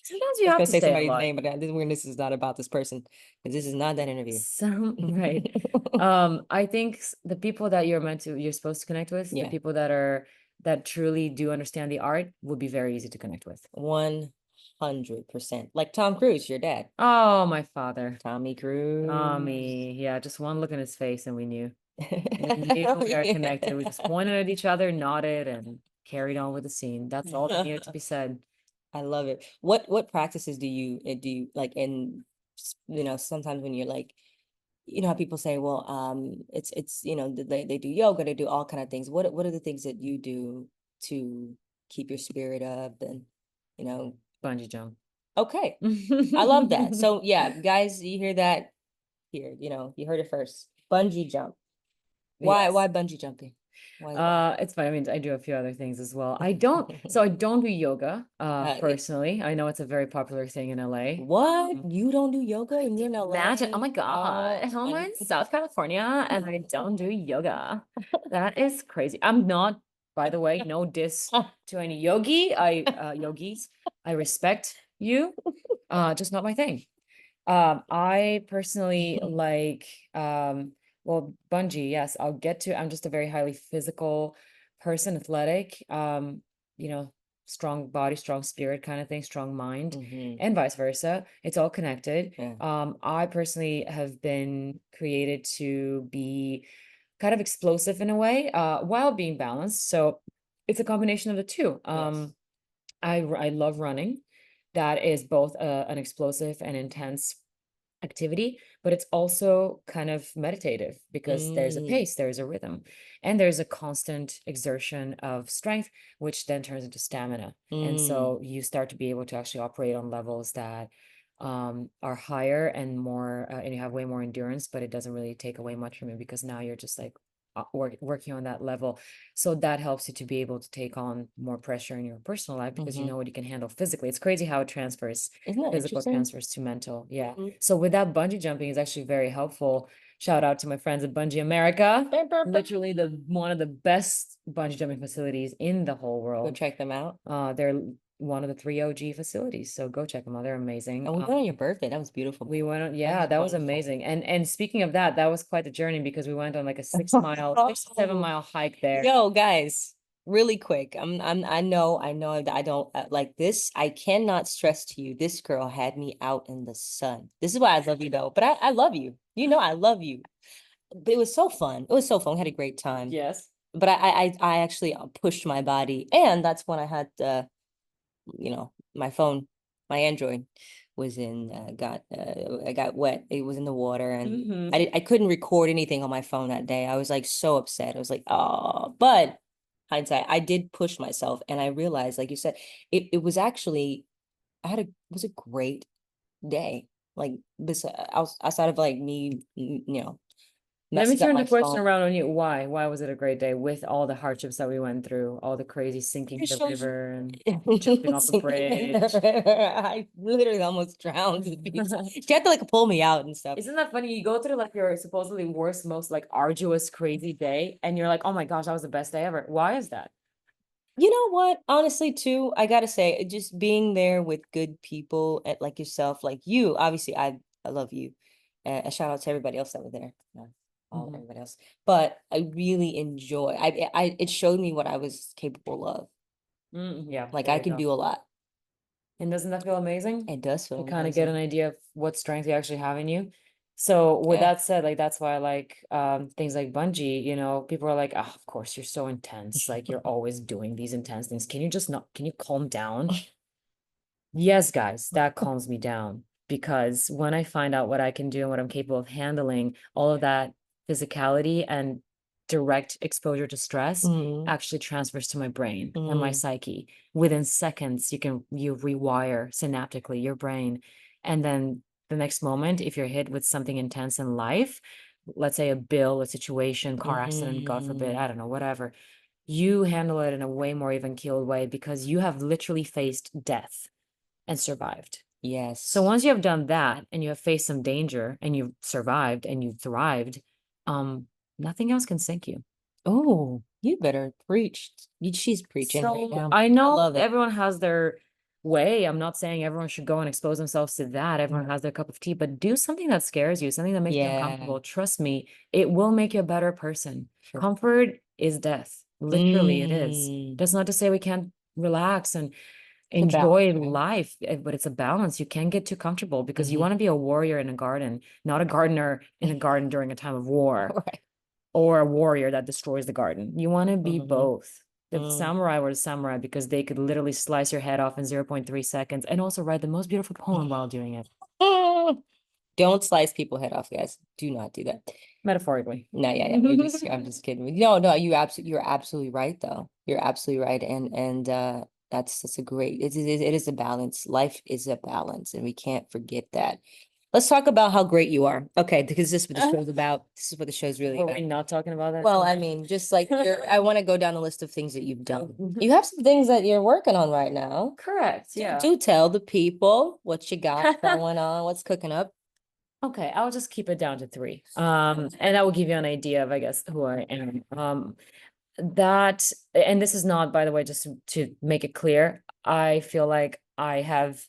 Sometimes you have to say somebody's name, but this is not about this person, because this is not that interview. Right. I think the people that you're supposed to connect with, the people that truly do understand the art, would be very easy to connect with. 100%. Like Tom Cruise, your dad. Oh, my father. Tommy Cruise. Tommy. Yeah, just one look in his face and we knew. We were connected. We just pointed at each other, nodded, and carried on with the scene. That's all that needed to be said. I love it. What practices do you like in, sometimes when you're like, how people say, well, it's they do yoga, they do all kind of things. What are the things that you do to keep your spirit up and, bungee jump. Okay. I love that. So yeah, guys, you hear that here, you heard it first. Bungee jump. Why bungee jumping? Why is that? It's fine. I mean, I do a few other things as well. I don't do yoga, personally. I know it's a very popular thing in LA. What? You don't do yoga and you're in LA? Imagine, oh my God, I'm in South California and I don't do yoga. That is crazy. I'm not, by the way, no diss to any yogis. I respect you. Just not my thing. I personally like well, bungee, yes, I'll get to. I'm just a very highly physical person, athletic, you know, strong body, strong spirit kind of thing, strong mind, and vice versa. It's all connected. Yeah. I personally have been created to be kind of explosive in a way, while being balanced. So it's a combination of the two. Yes. I love running. That is both an explosive and intense activity, but it's also kind of meditative because there's a pace, there's a rhythm, and there's a constant exertion of strength, which then turns into stamina. And so you start to be able to actually operate on levels that are higher and more, and you have way more endurance, but it doesn't really take away much from it because now you're just like working on that level. So that helps you to be able to take on more pressure in your personal life because you know what you can handle physically. It's crazy how it transfers. Isn't that Physical interesting? transfers to mental. Yeah. So with that, bungee jumping is actually very helpful. Shout out to my friends at Bungee America. Literally one of the best bungee jumping facilities in the whole Go world. check them out. They're one of the 3 OG facilities. So go check them out. They're amazing. And we went on your birthday. That was beautiful. We went on, That yeah, was that was wonderful. amazing. And speaking of that, that was quite the journey because we went on like a 7 mile hike there. Yo, guys, really quick. I know that I don't like this. I cannot stress to you. This girl had me out in the sun. This is why I love you though. But I love you. You know I love you. But it was so fun. It was so fun. We had a great time. Yes. But I actually pushed my body, and that's when I had my phone, my Android was in I got wet. It was in the water, and I couldn't record anything on my phone that day. I was like so upset. I was like, oh, but hindsight, I did push myself, and I realized, like you said, it was actually it was a great day. Like this, outside of like me, Let me messing up turn my the question phone. around on you. Why? Why was it a great day with all the hardships that we went through, all the crazy sinking It in the shows you. river and jumping off a bridge? I literally almost drowned. She had to like pull me out and stuff. Isn't that funny? You go through like your supposedly worst, most like arduous, crazy day, and you're like, oh my gosh, that was the best day ever. Why is that? You know what? Honestly, too, I gotta say, just being there with good people like yourself, like you, obviously, I love you. A shout out to everybody else that were there. Everybody else. But I really enjoy. It showed me what I was capable of. Yeah, Like there I you can go. do a lot. And doesn't that feel amazing? It does feel You kind of get an amazing. idea of what strength you actually have in you. So with Yeah. that said, like that's why I like things like bungee, people are like, oh, of course, you're so intense. Like you're always doing these intense things. Can you calm down? Yes, guys, that calms me down because when I find out what I can do and what I'm capable of handling, all of that physicality and direct exposure to stress actually transfers to my brain and my psyche. Within seconds, you rewire synaptically your brain. And then the next moment, if you're hit with something intense in life, let's say a bill, a situation, car accident, God forbid, I don't know, whatever, you handle it in a way more even keeled way because you have literally faced death and survived. Yes. So once you have done that and you have faced some danger and you've survived and you've thrived, nothing else can sink you. Oh, you better preach. She's preaching right So now. I know love it. everyone has their way. I'm not saying everyone should go and expose themselves to that. Everyone has their cup of tea, but do something that scares you, something that makes you uncomfortable. Trust me, it will make you a better person. Sure. Comfort is death. Literally, it is. That's not to say we can't relax and enjoy life, but it's a balance. You can't get too comfortable because you want to be a warrior in a garden, not a gardener in a garden during a time of war. Right. Or a warrior that destroys the garden. You want to be both. The samurai were samurai because they could literally slice your head off in 0.3 seconds and also write the most beautiful poem while doing it. Don't slice people head off, guys. Do not do that. Metaphorically. No, yeah. I'm just kidding. No, you're absolutely right though. You're absolutely right. And that's a great, it is a balance. Life is a balance, and we can't forget that. Let's talk about how great you are. Okay, because this is what the show's about. This is what the show's really Were about. we not talking about that? Well, I mean, just like I want to go down the list of things that you've done. You have some things that you're working on right now. Correct. Yeah. Do tell the people what you got going on, what's cooking up. Okay, I'll just keep it down to three. And that will give you an idea of, I guess, who I am. That, and this is not, by the way, just to make it clear, I feel like I have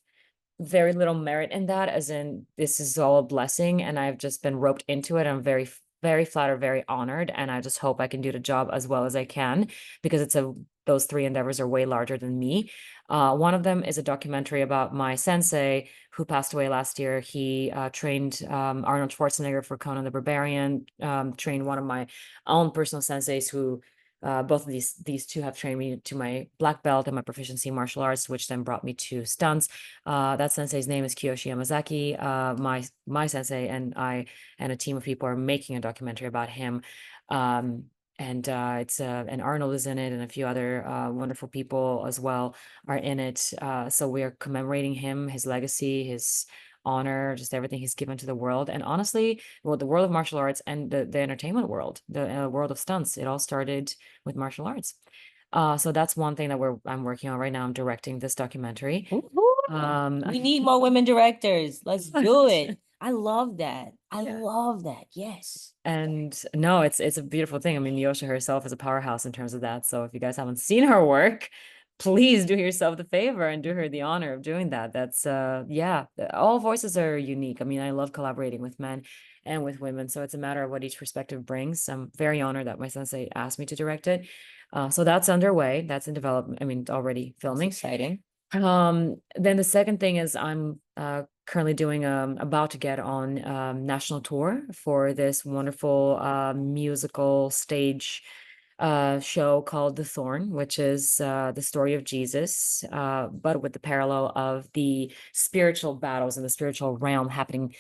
very little merit in that, as in this is all a blessing and I've just been roped into it. I'm very flattered, very honored, and I just hope I can do the job as well as I can, because those three endeavors are way larger than me. One of them is a documentary about my sensei who passed away last year. He trained Arnold Schwarzenegger for Conan the Barbarian, trained one of my own personal senseis who both of these two have trained me to my black belt and my proficiency in martial arts, which then brought me to stunts. That sensei's name is Kiyoshi Yamazaki. My sensei and I and a team of people are making a documentary about him. And Arnold is in it, and a few other wonderful people as well are in it. So we are commemorating him, his legacy, his honor, just everything he's given to the world. And honestly, well, the world of martial arts and the entertainment world, the world of stunts, it all started with martial arts. So that's one thing that I'm working on right now. I'm directing this documentary. We need more women directors. Let's do it. I love that. I love that. Yes. And no, it's a beautiful thing. I mean, Meosha herself is a powerhouse in terms of that. So if you guys haven't seen her work, please do yourself the favor and do her the honor of doing that. That's yeah, all voices are unique. I mean, I love collaborating with men and with women. So it's a matter of what each perspective brings. I'm very honored that my sensei asked me to direct it. So that's underway. That's in development. I mean, already filming. That's exciting. Then the second thing is I'm currently doing about to get on national tour for this wonderful musical stage show called The Thorn, which is the story of Jesus, but with the parallel of the spiritual battles in the spiritual realm happening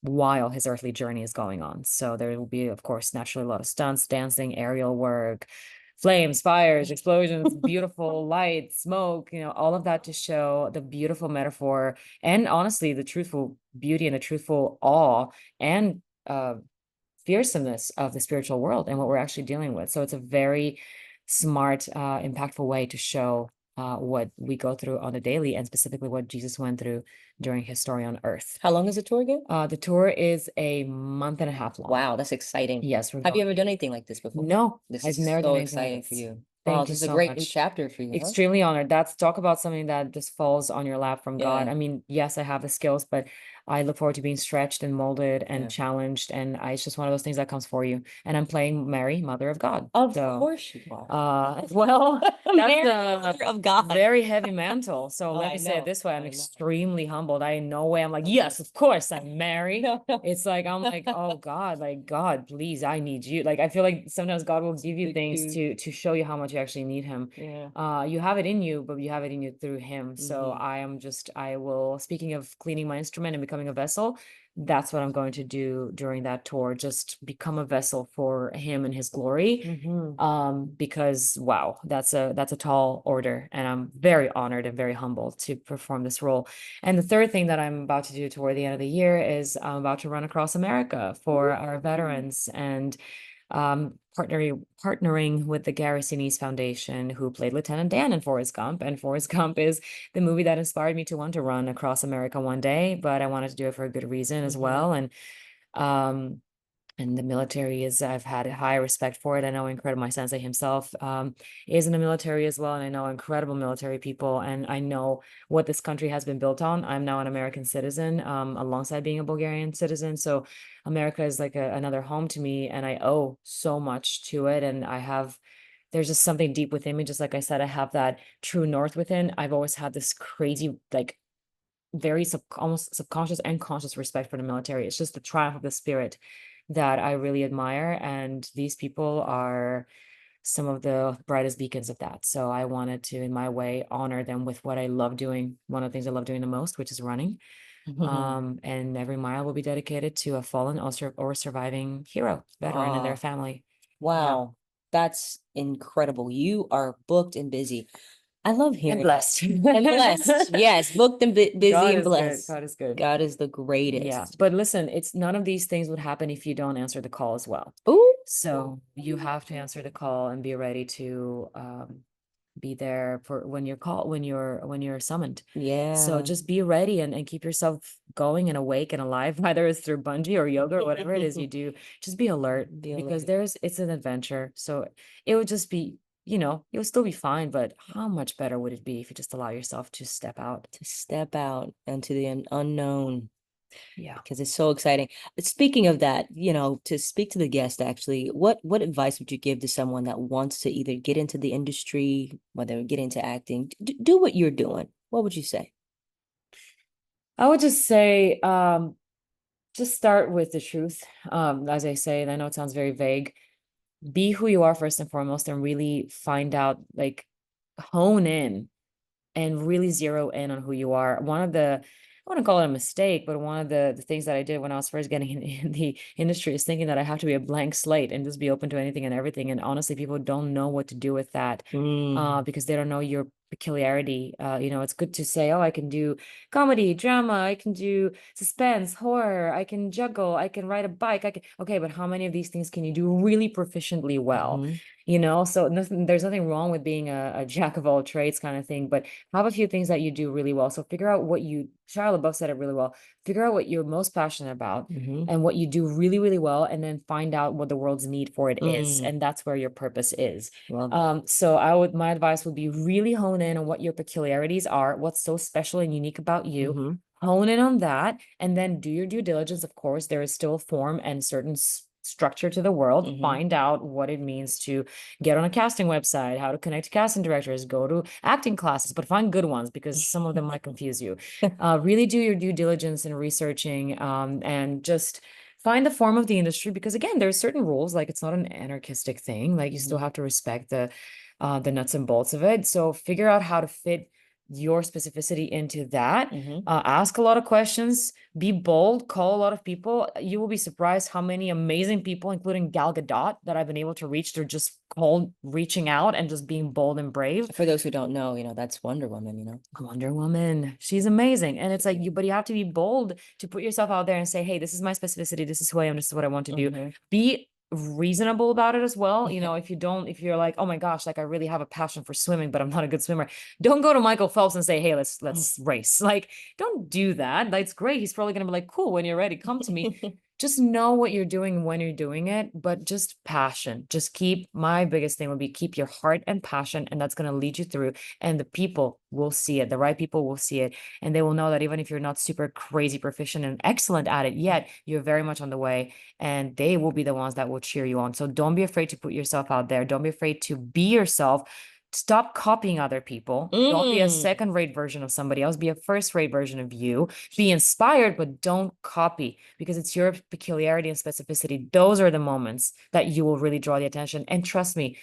while his earthly journey is going on. So there will be, of course, naturally a lot of stunts, dancing, aerial work, flames, fires, explosions, beautiful light, smoke, all of that to show the beautiful metaphor and honestly the truthful beauty and the truthful awe and fearsomeness of the spiritual world and what we're actually dealing with. So it's a very smart, impactful way to show what we go through on a daily, and specifically what Jesus went through during his story on earth. How long is the tour again? The tour is a month and a half long. Wow, that's exciting. Yes. Have you ever done anything like this before? No, This I've is never so done anything like exciting this. for you. Thank Wow, you this is a so great much. new chapter for you. Huh? Extremely honored. That's talk about something that just falls on your lap from God. Yeah. I mean, yes, I have the skills, but I look forward to being stretched and molded and Yeah. challenged. And it's just one of those things that comes for you. And I'm playing Mary, Mother of God. Of course you are. Well, Mary, that's Mother of God. very heavy mantle. So Oh, let I me say it know. this way. I'm I know. extremely humbled. I in no way I'm like, yes, of course I'm Mary. No. It's like, I'm like, oh God, like God, please, I need you. Like, I feel like sometimes God will give you Big things shoes. to show you how much you actually need him. Yeah. You have it in you, but you have it in you through him. So Mhm. speaking of cleaning my instrument and becoming a vessel, that's what I'm going to do during that tour. Just become a vessel for him and his glory. Because wow, that's a tall order, and I'm very honored and very humbled to perform this role. And the third thing that I'm about to do toward the end of the year is I'm about to run across America for our veterans, and partnering with the Gary Sinise Foundation, who played Lieutenant Dan in Forrest Gump. And Forrest Gump is the movie that inspired me to want to run across America one day, but I wanted to do it for a good reason as well. And the military I've had a high respect for it. I know incredible, my sensei himself is in the military as well. And I know incredible military people, and I know what this country has been built on. I'm now an American citizen alongside being a Bulgarian citizen. So America is like another home to me, and I owe so much to it. And there's just something deep within me. Just like I said, I have that true north within. I've always had this crazy, like very almost subconscious and conscious respect for the military. It's just the triumph of the spirit that I really admire. And these people are some of the brightest beacons of that. So I wanted to, in my way, honor them with what I love doing. One of the things I love doing the most, which is running. And every mile will be dedicated to a fallen or surviving hero, veteran, and their family. Wow, that's incredible. You are booked and busy. I love hearing And blessed. and blessed. Yes, booked and busy God and is good. blessed. God is good. God is the greatest. Yeah, but listen, it's none of these things would happen if you don't answer the call as well. Ooh. So you have to answer the call and be ready to be there for when you're called, when you're summoned. Yeah. So just be ready and keep yourself going and awake and alive, whether it's through bungee or yoga or whatever it is you do. Just be alert because it's an adventure. So it would just be, you'll still be fine, but how much better would it be if you just allow yourself to step out into the unknown? Yeah. Because it's so exciting. Speaking of that, to speak to the guest, actually, what advice would you give to someone that wants to either get into the industry, whether get into acting, do what you're doing? What would you say? I would just say, just start with the truth. As I say, and I know it sounds very vague, be who you are first and foremost, and really find out, like, hone in and really zero in on who you are. I wouldn't call it a mistake, but one of the things that I did when I was first getting in the industry is thinking that I have to be a blank slate and just be open to anything and everything. And honestly, people don't know what to do with that because they don't know your peculiarity. It's good to say, oh, I can do comedy, drama, I can do suspense, horror, I can juggle, I can ride a bike. Okay, but how many of these things can you do really proficiently well? So there's nothing wrong with being a jack of all trades kind of thing, but have a few things that you do really well. So figure out what Shia LaBeouf said it really well. Figure out what you're most passionate about and what you do really, really well, and then find out what the world's need for it is. And that's where your purpose is. So my advice would be really hone in on what your peculiarities are, what's so special and unique about you. Hone in on that, and then do your due diligence. Of course, there is still a form and certain structure to the world. Find out what it means to get on a casting website, how to connect to casting directors, go to acting classes, but find good ones because some of them might confuse you. Really do your due diligence in researching and just find the form of the industry, because again, there's certain rules. Like, it's not an anarchistic thing. Like, you still have to respect the nuts and bolts of it. So figure out how to fit your specificity into that. Ask a lot of questions, be bold, call a lot of people. You will be surprised how many amazing people, including Gal Gadot, that I've been able to reach through just reaching out and just being bold and brave. For those who don't know, that's Wonder Woman. Wonder Woman, she's amazing. And it's like, but you have to be bold to put yourself out there and say, hey, this is my specificity, this is who I am, this is what I want to do. Be reasonable about it as well. If you're like, oh my gosh, like, I really have a passion for swimming, but I'm not a good swimmer, don't go to Michael Phelps and say, hey, let's race. Like, don't do that. That's great. He's probably gonna be like, cool, when you're ready, come to me. Just know what you're doing when you're doing it, but just passion. My biggest thing would be keep your heart and passion, and that's going to lead you through. And the people will see it. The right people will see it. And they will know that even if you're not super crazy proficient and excellent at it yet, you're very much on the way, and they will be the ones that will cheer you on. So don't be afraid to put yourself out there. Don't be afraid to be yourself. Stop copying other people. Don't be a second-rate version of somebody else. Be a first-rate version of you. Be inspired, but don't copy, because it's your peculiarity and specificity. Those are the moments that you will really draw the attention. And trust me,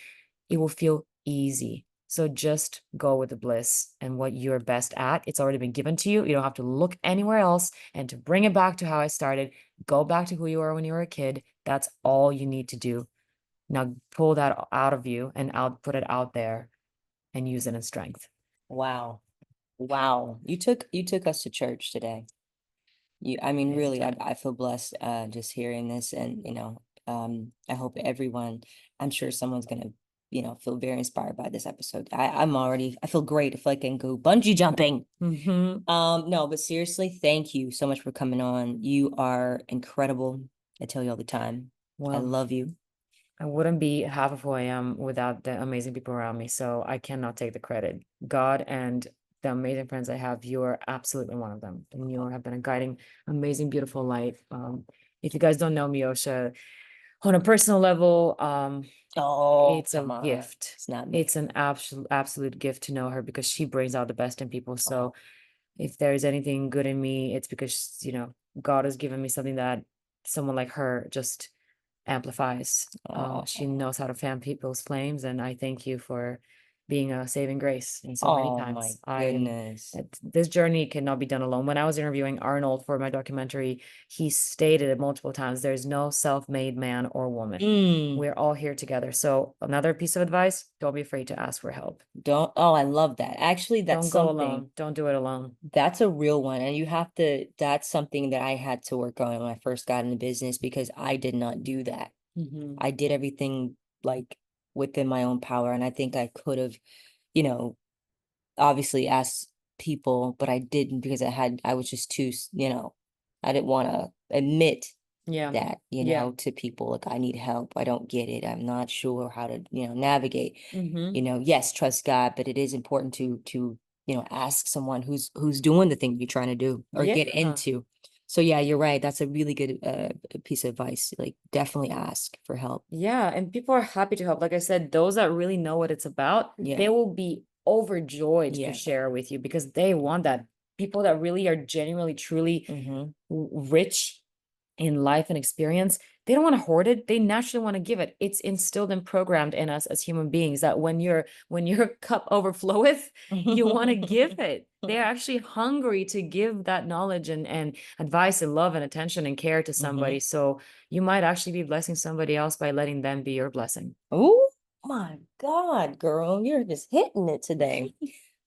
it will feel easy. So just go with the bliss and what you're best at. It's already been given to you. You don't have to look anywhere else. And to bring it back to how I started, go back to who you were when you were a kid. That's all you need to do. Now pull that out of you and put it out there and use it in strength. Wow. You took us to church today. Really, I feel blessed just hearing this, and I hope everyone, I'm sure someone's gonna feel very inspired by this episode. I feel great. I feel like I can go bungee jumping. No, but seriously, thank you so much for coming on. You are incredible. I tell you all the time. I love you. I wouldn't be half of who I am without the amazing people around me. So I cannot take the credit. God and the amazing friends I have, you are absolutely one of them. And you have been a guiding, amazing, beautiful light. If you guys don't know Meosha, on a personal level, it's a gift. It's an absolute gift to know her, because she brings out the best in people. So if there's anything good in me, it's because, God has given me something that someone like her just amplifies. She knows how to fan people's flames, and I thank you for being a saving grace in so many Oh my times. goodness. This journey cannot be done alone. When I was interviewing Arnold for my documentary, he stated it multiple times, there's no self-made man or woman. Mm, We're all here together. So another piece of advice, don't be afraid to ask for help. don't, oh, I love that. Actually, that's Don't go something. alone. Don't do it alone. That's a real one. And you have to, that's something that I had to work on when I first got into business because I did not do that. I did everything like within my own power. And I think I could have, you know, obviously asked people, but I didn't because I was just too, I didn't want to admit Yeah. that, Yeah. to people, like, I need help. I don't get it. I'm not sure how to, navigate, Mm-hmm. yes, trust God, but it is important to, ask someone who's doing the thing you're trying to do or get Yeah. into. So yeah, you're right. That's a really good piece of advice. Like definitely ask for help. Yeah, and people are happy to help. Like I said, those that really know what it's about, Yeah. they will be overjoyed to Yeah. share with you because they want that. People that really are genuinely, truly Mm-hmm. rich in life and experience, they don't want to hoard it. They naturally want to give it. It's instilled and programmed in us as human beings that when your cup overfloweth, you want to give it. They're actually hungry to give that knowledge and advice and love and attention and care to somebody. So you might actually be blessing somebody else by letting them be your blessing. Oh my God, girl, you're just hitting it today.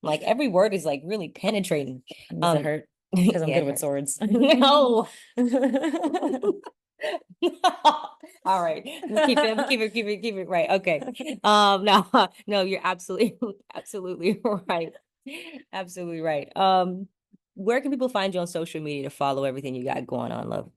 Like every word is like really penetrating. Does it hurt? Because I'm Yeah, good it with hurts. swords. No. All right. Let's keep it right. Okay. No, no, you're absolutely, absolutely right. Absolutely right. Where can people find you on social media to follow everything you got going on, love?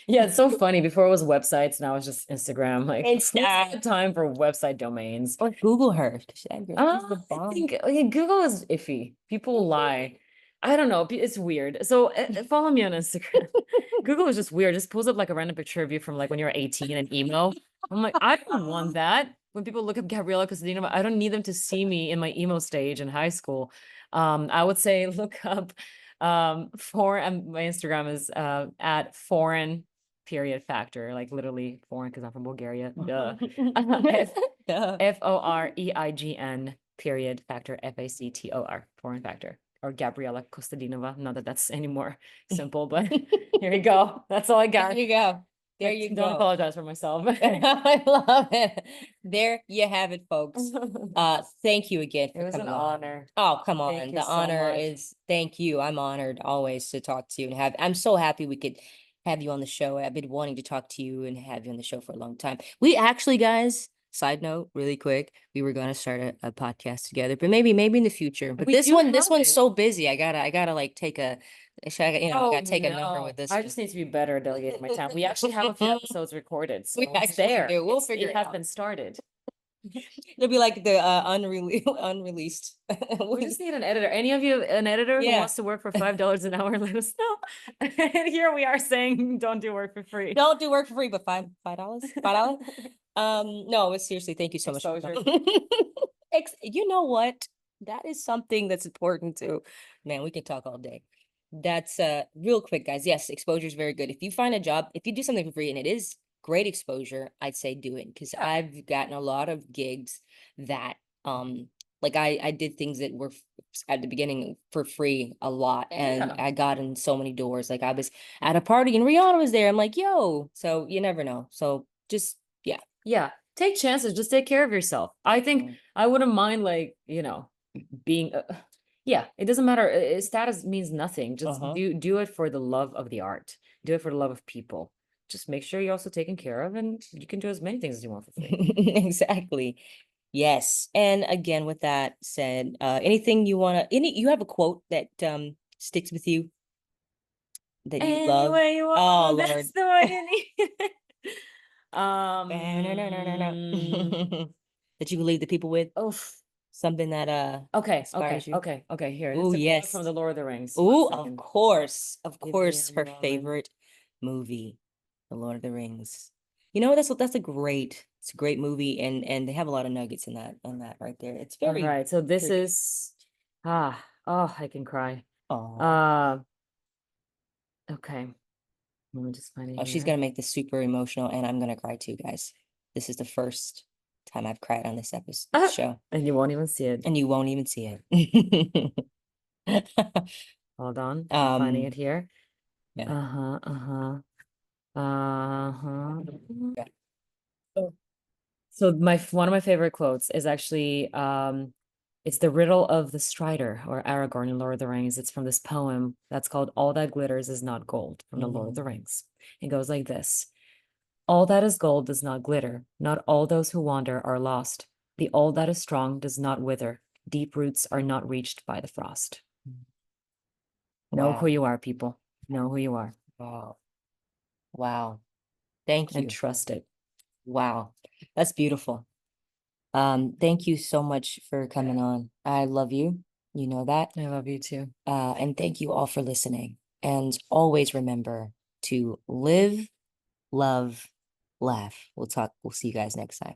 Yeah, it's so funny. Before it was websites, now it's just Instagram. Like, who's Insta. got time for website domains? Or Google her. That girl, she's the I bomb. think okay, Google is iffy. People lie. I don't know. It's weird. So follow me on Instagram. Google is just weird. Just pulls up like a random picture of you from like when you were 18 and emo. I'm like, I don't want that. When people look up Gabriela Kostadinova, I don't need them to see me in my emo stage in high school. I would say look up for my Instagram is at foreign period factor, like literally foreign because I'm from Bulgaria. Duh. Duh. FOREIGN period factor FACTOR foreign factor or Gabriela Kostadinova. Not that that's any more simple, but here you go. That's all I got. There you go. There you Don't go. apologize for myself. I love it. There you have it, folks. Thank you again for It was an coming on. honor. Oh, come Thank on. you The so honor much. is thank you. I'm honored always to talk to you and I'm so happy we could have you on the show. I've been wanting to talk to you and have you on the show for a long time. We actually, guys, side note, really quick, we were gonna start a podcast together, but maybe in the future. But We this do one, this have one's it. so busy. I gotta like take a I Oh gotta take a number no, with this I one. just need to be better at delegating my time. We actually have a few episodes recorded, so We it's actually there. do. We'll figure It it has out. been started. It'll be like the unreleased. We just need an editor. Any of you, an editor who Yeah. wants to work for $5 an hour, let us know. And here we are saying, don't do work for free. Don't do work for free, but $5. No, but seriously, thank you so much. Exposure. You know what? That is something that's important too. Man, we can talk all day. That's real quick, guys. Yes, exposure is very good. If you find a job, if you do something for free and it is great exposure, I'd say do it because Yeah. I've gotten a lot of gigs that like I did things that were at the beginning for free a lot and Yeah. I got in so many doors. Like I was at a party and Rihanna was there. I'm like, yo, so you never know. So just Yeah. Take chances. Just take care of yourself. I think I wouldn't mind like, being yeah, it doesn't matter. Status means nothing. Just do it for the love of the art. Do it for the love of people. Just make sure you're also taken care of and you can do as many things as you want for free. Exactly. Yes. And again, with that said, anything you want to, you have a quote that sticks with you that you love? Anyway, you want, Oh, that's Lord. the way you need it. That you can leave the people with? Oof. Something that Okay, inspires you? okay. Here, Oh, this is a quote yes. from the Lord of the Rings. One Oh, second. of Give me course, a her moment. favorite movie, The Lord of the Rings. You know, that's it's a great movie, and they have a lot of nuggets in that right there. It's All very right, so this very is I can cry. Oh, Okay. Let me just find it oh, she's here. gonna make this super emotional, and I'm gonna cry too, guys. This is the first time I've cried on this episode Ah, show, and you won't even see it. and you won't even see it. Hold on, I'm finding it here. Yeah. Uh-huh, uh-huh. Uh-huh. Oh. So one of my favorite quotes is actually it's the riddle of the Strider or Aragorn in Lord of the Rings. It's from this poem that's called All That Glitters Is Not Gold from the Lord of the Rings. It goes like this. All that is gold does not glitter. Not all those who wander are lost. The all that is strong does not wither. Deep roots are not reached by the frost. Know who Wow. you are, people. Know who you are Wow. Wow. Thank you. and trust it. Wow. That's beautiful. Thank you so much for coming on. I love you. You know that. I love you too. And thank you all for listening. And always remember to live, love, laugh. We'll see you guys next time.